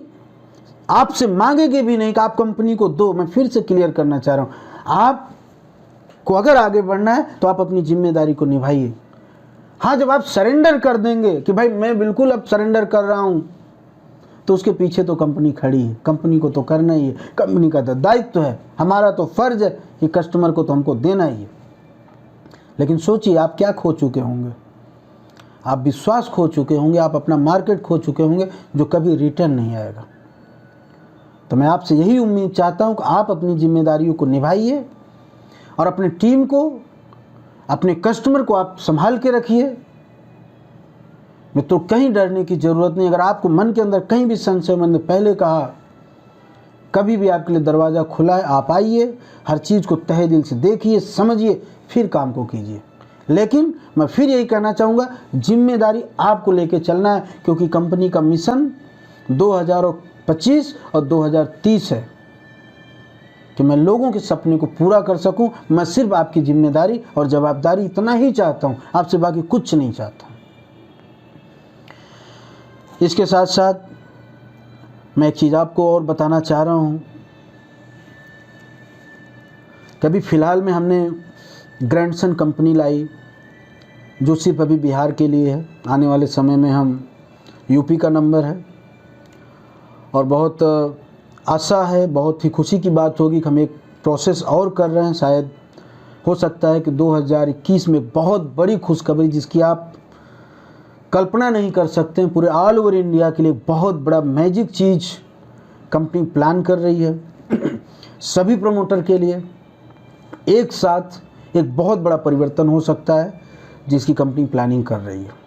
आपसे मांगेगी भी नहीं कि आप कंपनी को दो। मैं फिर से क्लियर करना चाह रहा हूं, आपको अगर आगे बढ़ना है तो आप अपनी जिम्मेदारी को निभाइए। हाँ, जब आप सरेंडर कर देंगे कि भाई मैं बिल्कुल अब सरेंडर कर रहा हूं, तो उसके पीछे तो कंपनी खड़ी है, कंपनी को तो करना ही है, कंपनी का तो दायित्व है, हमारा तो फर्ज है कि कस्टमर को तो हमको देना ही है। लेकिन सोचिए आप क्या खो चुके होंगे, आप विश्वास खो चुके होंगे, आप अपना मार्केट खो चुके होंगे जो कभी रिटर्न नहीं आएगा। तो मैं आपसे यही उम्मीद चाहता हूं कि आप अपनी जिम्मेदारियों को निभाइए और अपनी टीम को, अपने कस्टमर को आप संभाल के रखिए। मित्रों, कहीं डरने की ज़रूरत नहीं। अगर आपको मन के अंदर कहीं भी संशय, मैंने पहले कहा, कभी भी आपके लिए दरवाज़ा खुला है, आप आइए, हर चीज़ को तहे दिल से देखिए, समझिए, फिर काम को कीजिए। लेकिन मैं फिर यही कहना चाहूँगा, जिम्मेदारी आपको लेके चलना है, क्योंकि कंपनी का मिशन 2025 और 2030 है कि मैं लोगों के सपने को पूरा कर सकूं। मैं सिर्फ आपकी जिम्मेदारी और जवाबदारी इतना ही चाहता हूं, आपसे बाकी कुछ नहीं चाहता। इसके साथ साथ मैं एक चीज़ आपको और बताना चाह रहा हूं। कभी फ़िलहाल में हमने ग्रैंडसन कंपनी लाई जो सिर्फ अभी बिहार के लिए है। आने वाले समय में हम यूपी का नंबर है और बहुत आशा है, बहुत ही खुशी की बात होगी कि हम एक प्रोसेस और कर रहे हैं। शायद हो सकता है कि 2021 में बहुत बड़ी खुशखबरी, जिसकी आप कल्पना नहीं कर सकते हैं, पूरे ऑल ओवर इंडिया के लिए बहुत बड़ा मैजिक चीज़ कंपनी प्लान कर रही है। सभी प्रमोटर के लिए एक साथ एक बहुत बड़ा परिवर्तन हो सकता है जिसकी कंपनी प्लानिंग कर रही है।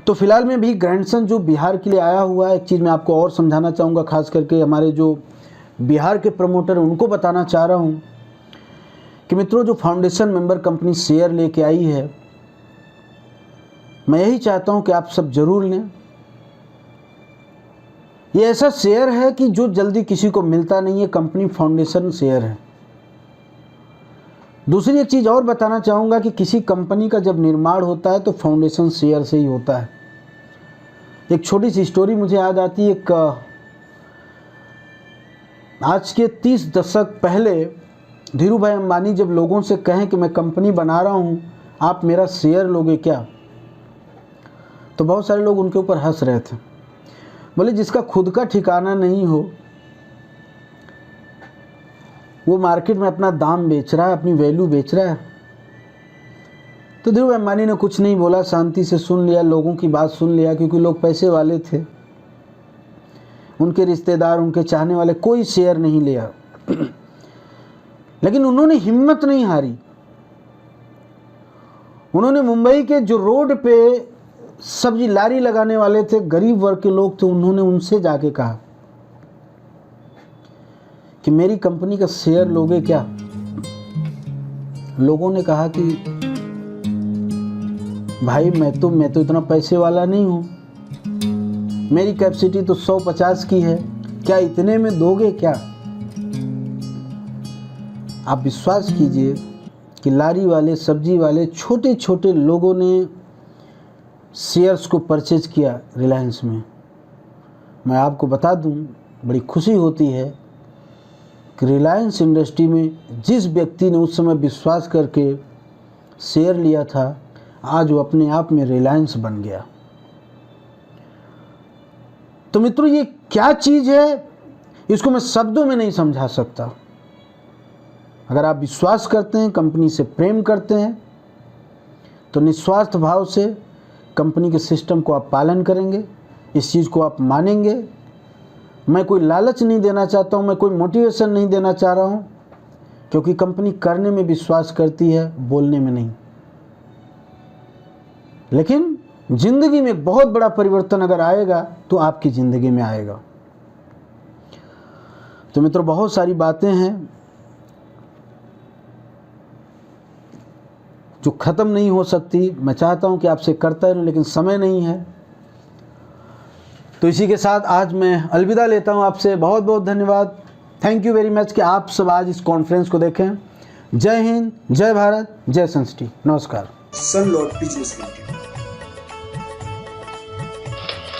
तो फिलहाल में भी ग्रैंडसन जो बिहार के लिए आया हुआ है, एक चीज़ मैं आपको और समझाना चाहूँगा, खास करके हमारे जो बिहार के प्रमोटर हैं उनको बताना चाह रहा हूँ कि मित्रों, जो फाउंडेशन मेंबर कंपनी शेयर लेके आई है, मैं यही चाहता हूँ कि आप सब जरूर लें। ये ऐसा शेयर है कि जो जल्दी किसी को मिलता नहीं है, कंपनी फाउंडेशन शेयर है। दूसरी एक चीज़ और बताना चाहूँगा कि किसी कंपनी का जब निर्माण होता है तो फाउंडेशन शेयर से ही होता है। एक छोटी सी स्टोरी मुझे याद आती है। एक आज के 30 दशक पहले धीरू भाई अंबानी जब लोगों से कहें कि मैं कंपनी बना रहा हूँ, आप मेरा शेयर लोगे क्या, तो बहुत सारे लोग उनके ऊपर हंस रहे थे। बोले जिसका खुद का ठिकाना नहीं हो वो मार्केट में अपना दाम बेच रहा है, अपनी वैल्यू बेच रहा है। तो धीरू अंबानी ने कुछ नहीं बोला, शांति से सुन लिया, लोगों की बात सुन लिया, क्योंकि लोग पैसे वाले थे, उनके रिश्तेदार, उनके चाहने वाले कोई शेयर नहीं लिया। लेकिन उन्होंने हिम्मत नहीं हारी। उन्होंने मुंबई के जो रोड पे सब्जी लारी लगाने वाले थे, गरीब वर्ग के लोग थे, उन्होंने उनसे जाके कहा कि मेरी कंपनी का शेयर लोगे क्या? लोगों ने कहा कि भाई मैं तो इतना पैसे वाला नहीं हूं, मेरी कैपेसिटी तो 150 की है, क्या इतने में दोगे क्या? आप विश्वास कीजिए कि लारी वाले, सब्जी वाले, छोटे छोटे लोगों ने शेयर्स को परचेज किया रिलायंस में। मैं आपको बता दूं, बड़ी खुशी होती है कि रिलायंस इंडस्ट्री में जिस व्यक्ति ने उस समय विश्वास करके शेयर लिया था, आज वो अपने आप में रिलायंस बन गया। तो मित्रों, ये क्या चीज़ है, इसको मैं शब्दों में नहीं समझा सकता। अगर आप विश्वास करते हैं, कंपनी से प्रेम करते हैं, तो निस्वार्थ भाव से कंपनी के सिस्टम को आप पालन करेंगे, इस चीज़ को आप मानेंगे। मैं कोई लालच नहीं देना चाहता हूँ, मैं कोई मोटिवेशन नहीं देना चाह रहा हूँ, क्योंकि कंपनी करने में विश्वास करती है, बोलने में नहीं। लेकिन जिंदगी में एक बहुत बड़ा परिवर्तन अगर आएगा तो आपकी ज़िंदगी में आएगा। तो मित्रों, बहुत सारी बातें हैं जो ख़त्म नहीं हो सकती। मैं चाहता हूं कि आपसे करता रहूं, लेकिन समय नहीं है। तो इसी के साथ आज मैं अलविदा लेता हूं आपसे। बहुत बहुत धन्यवाद। थैंक यू वेरी मच कि आप सब आज इस कॉन्फ्रेंस को देखें। जय हिंद, जय भारत, जय सन सिटी। नमस्कार। Sunlord Business Limited,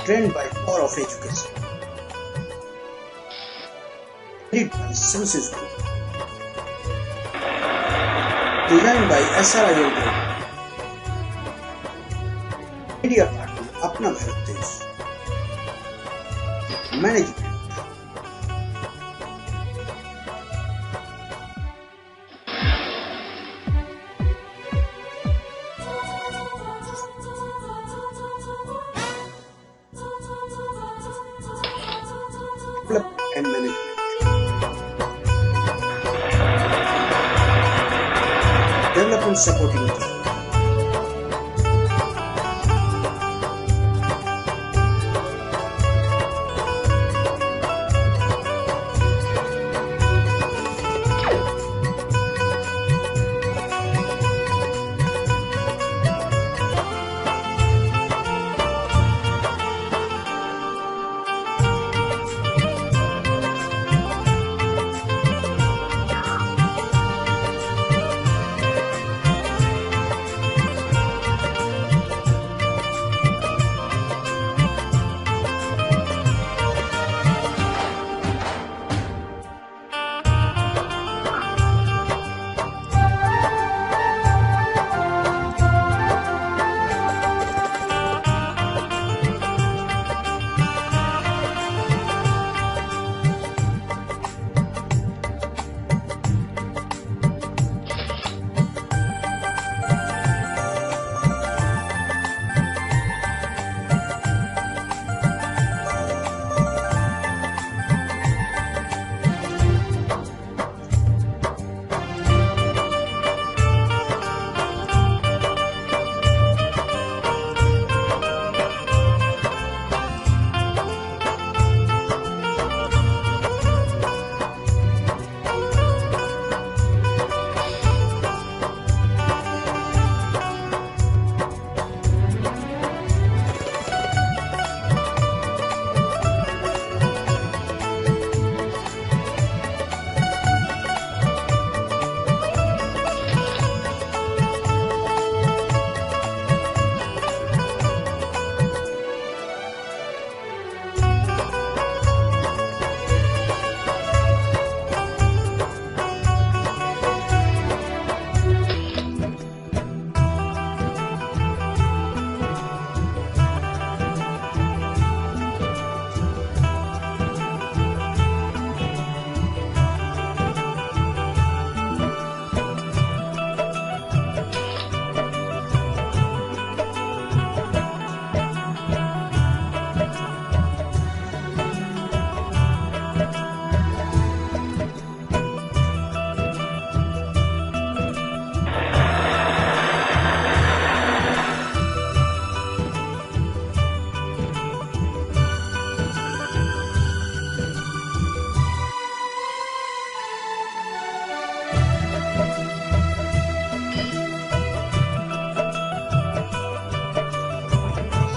trained by Power of Education, led by Services Group, designed by SRIL Group, media partner अपना भारत देश, management and management, development supporting team,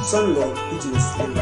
Sun Lord Pigeons Live.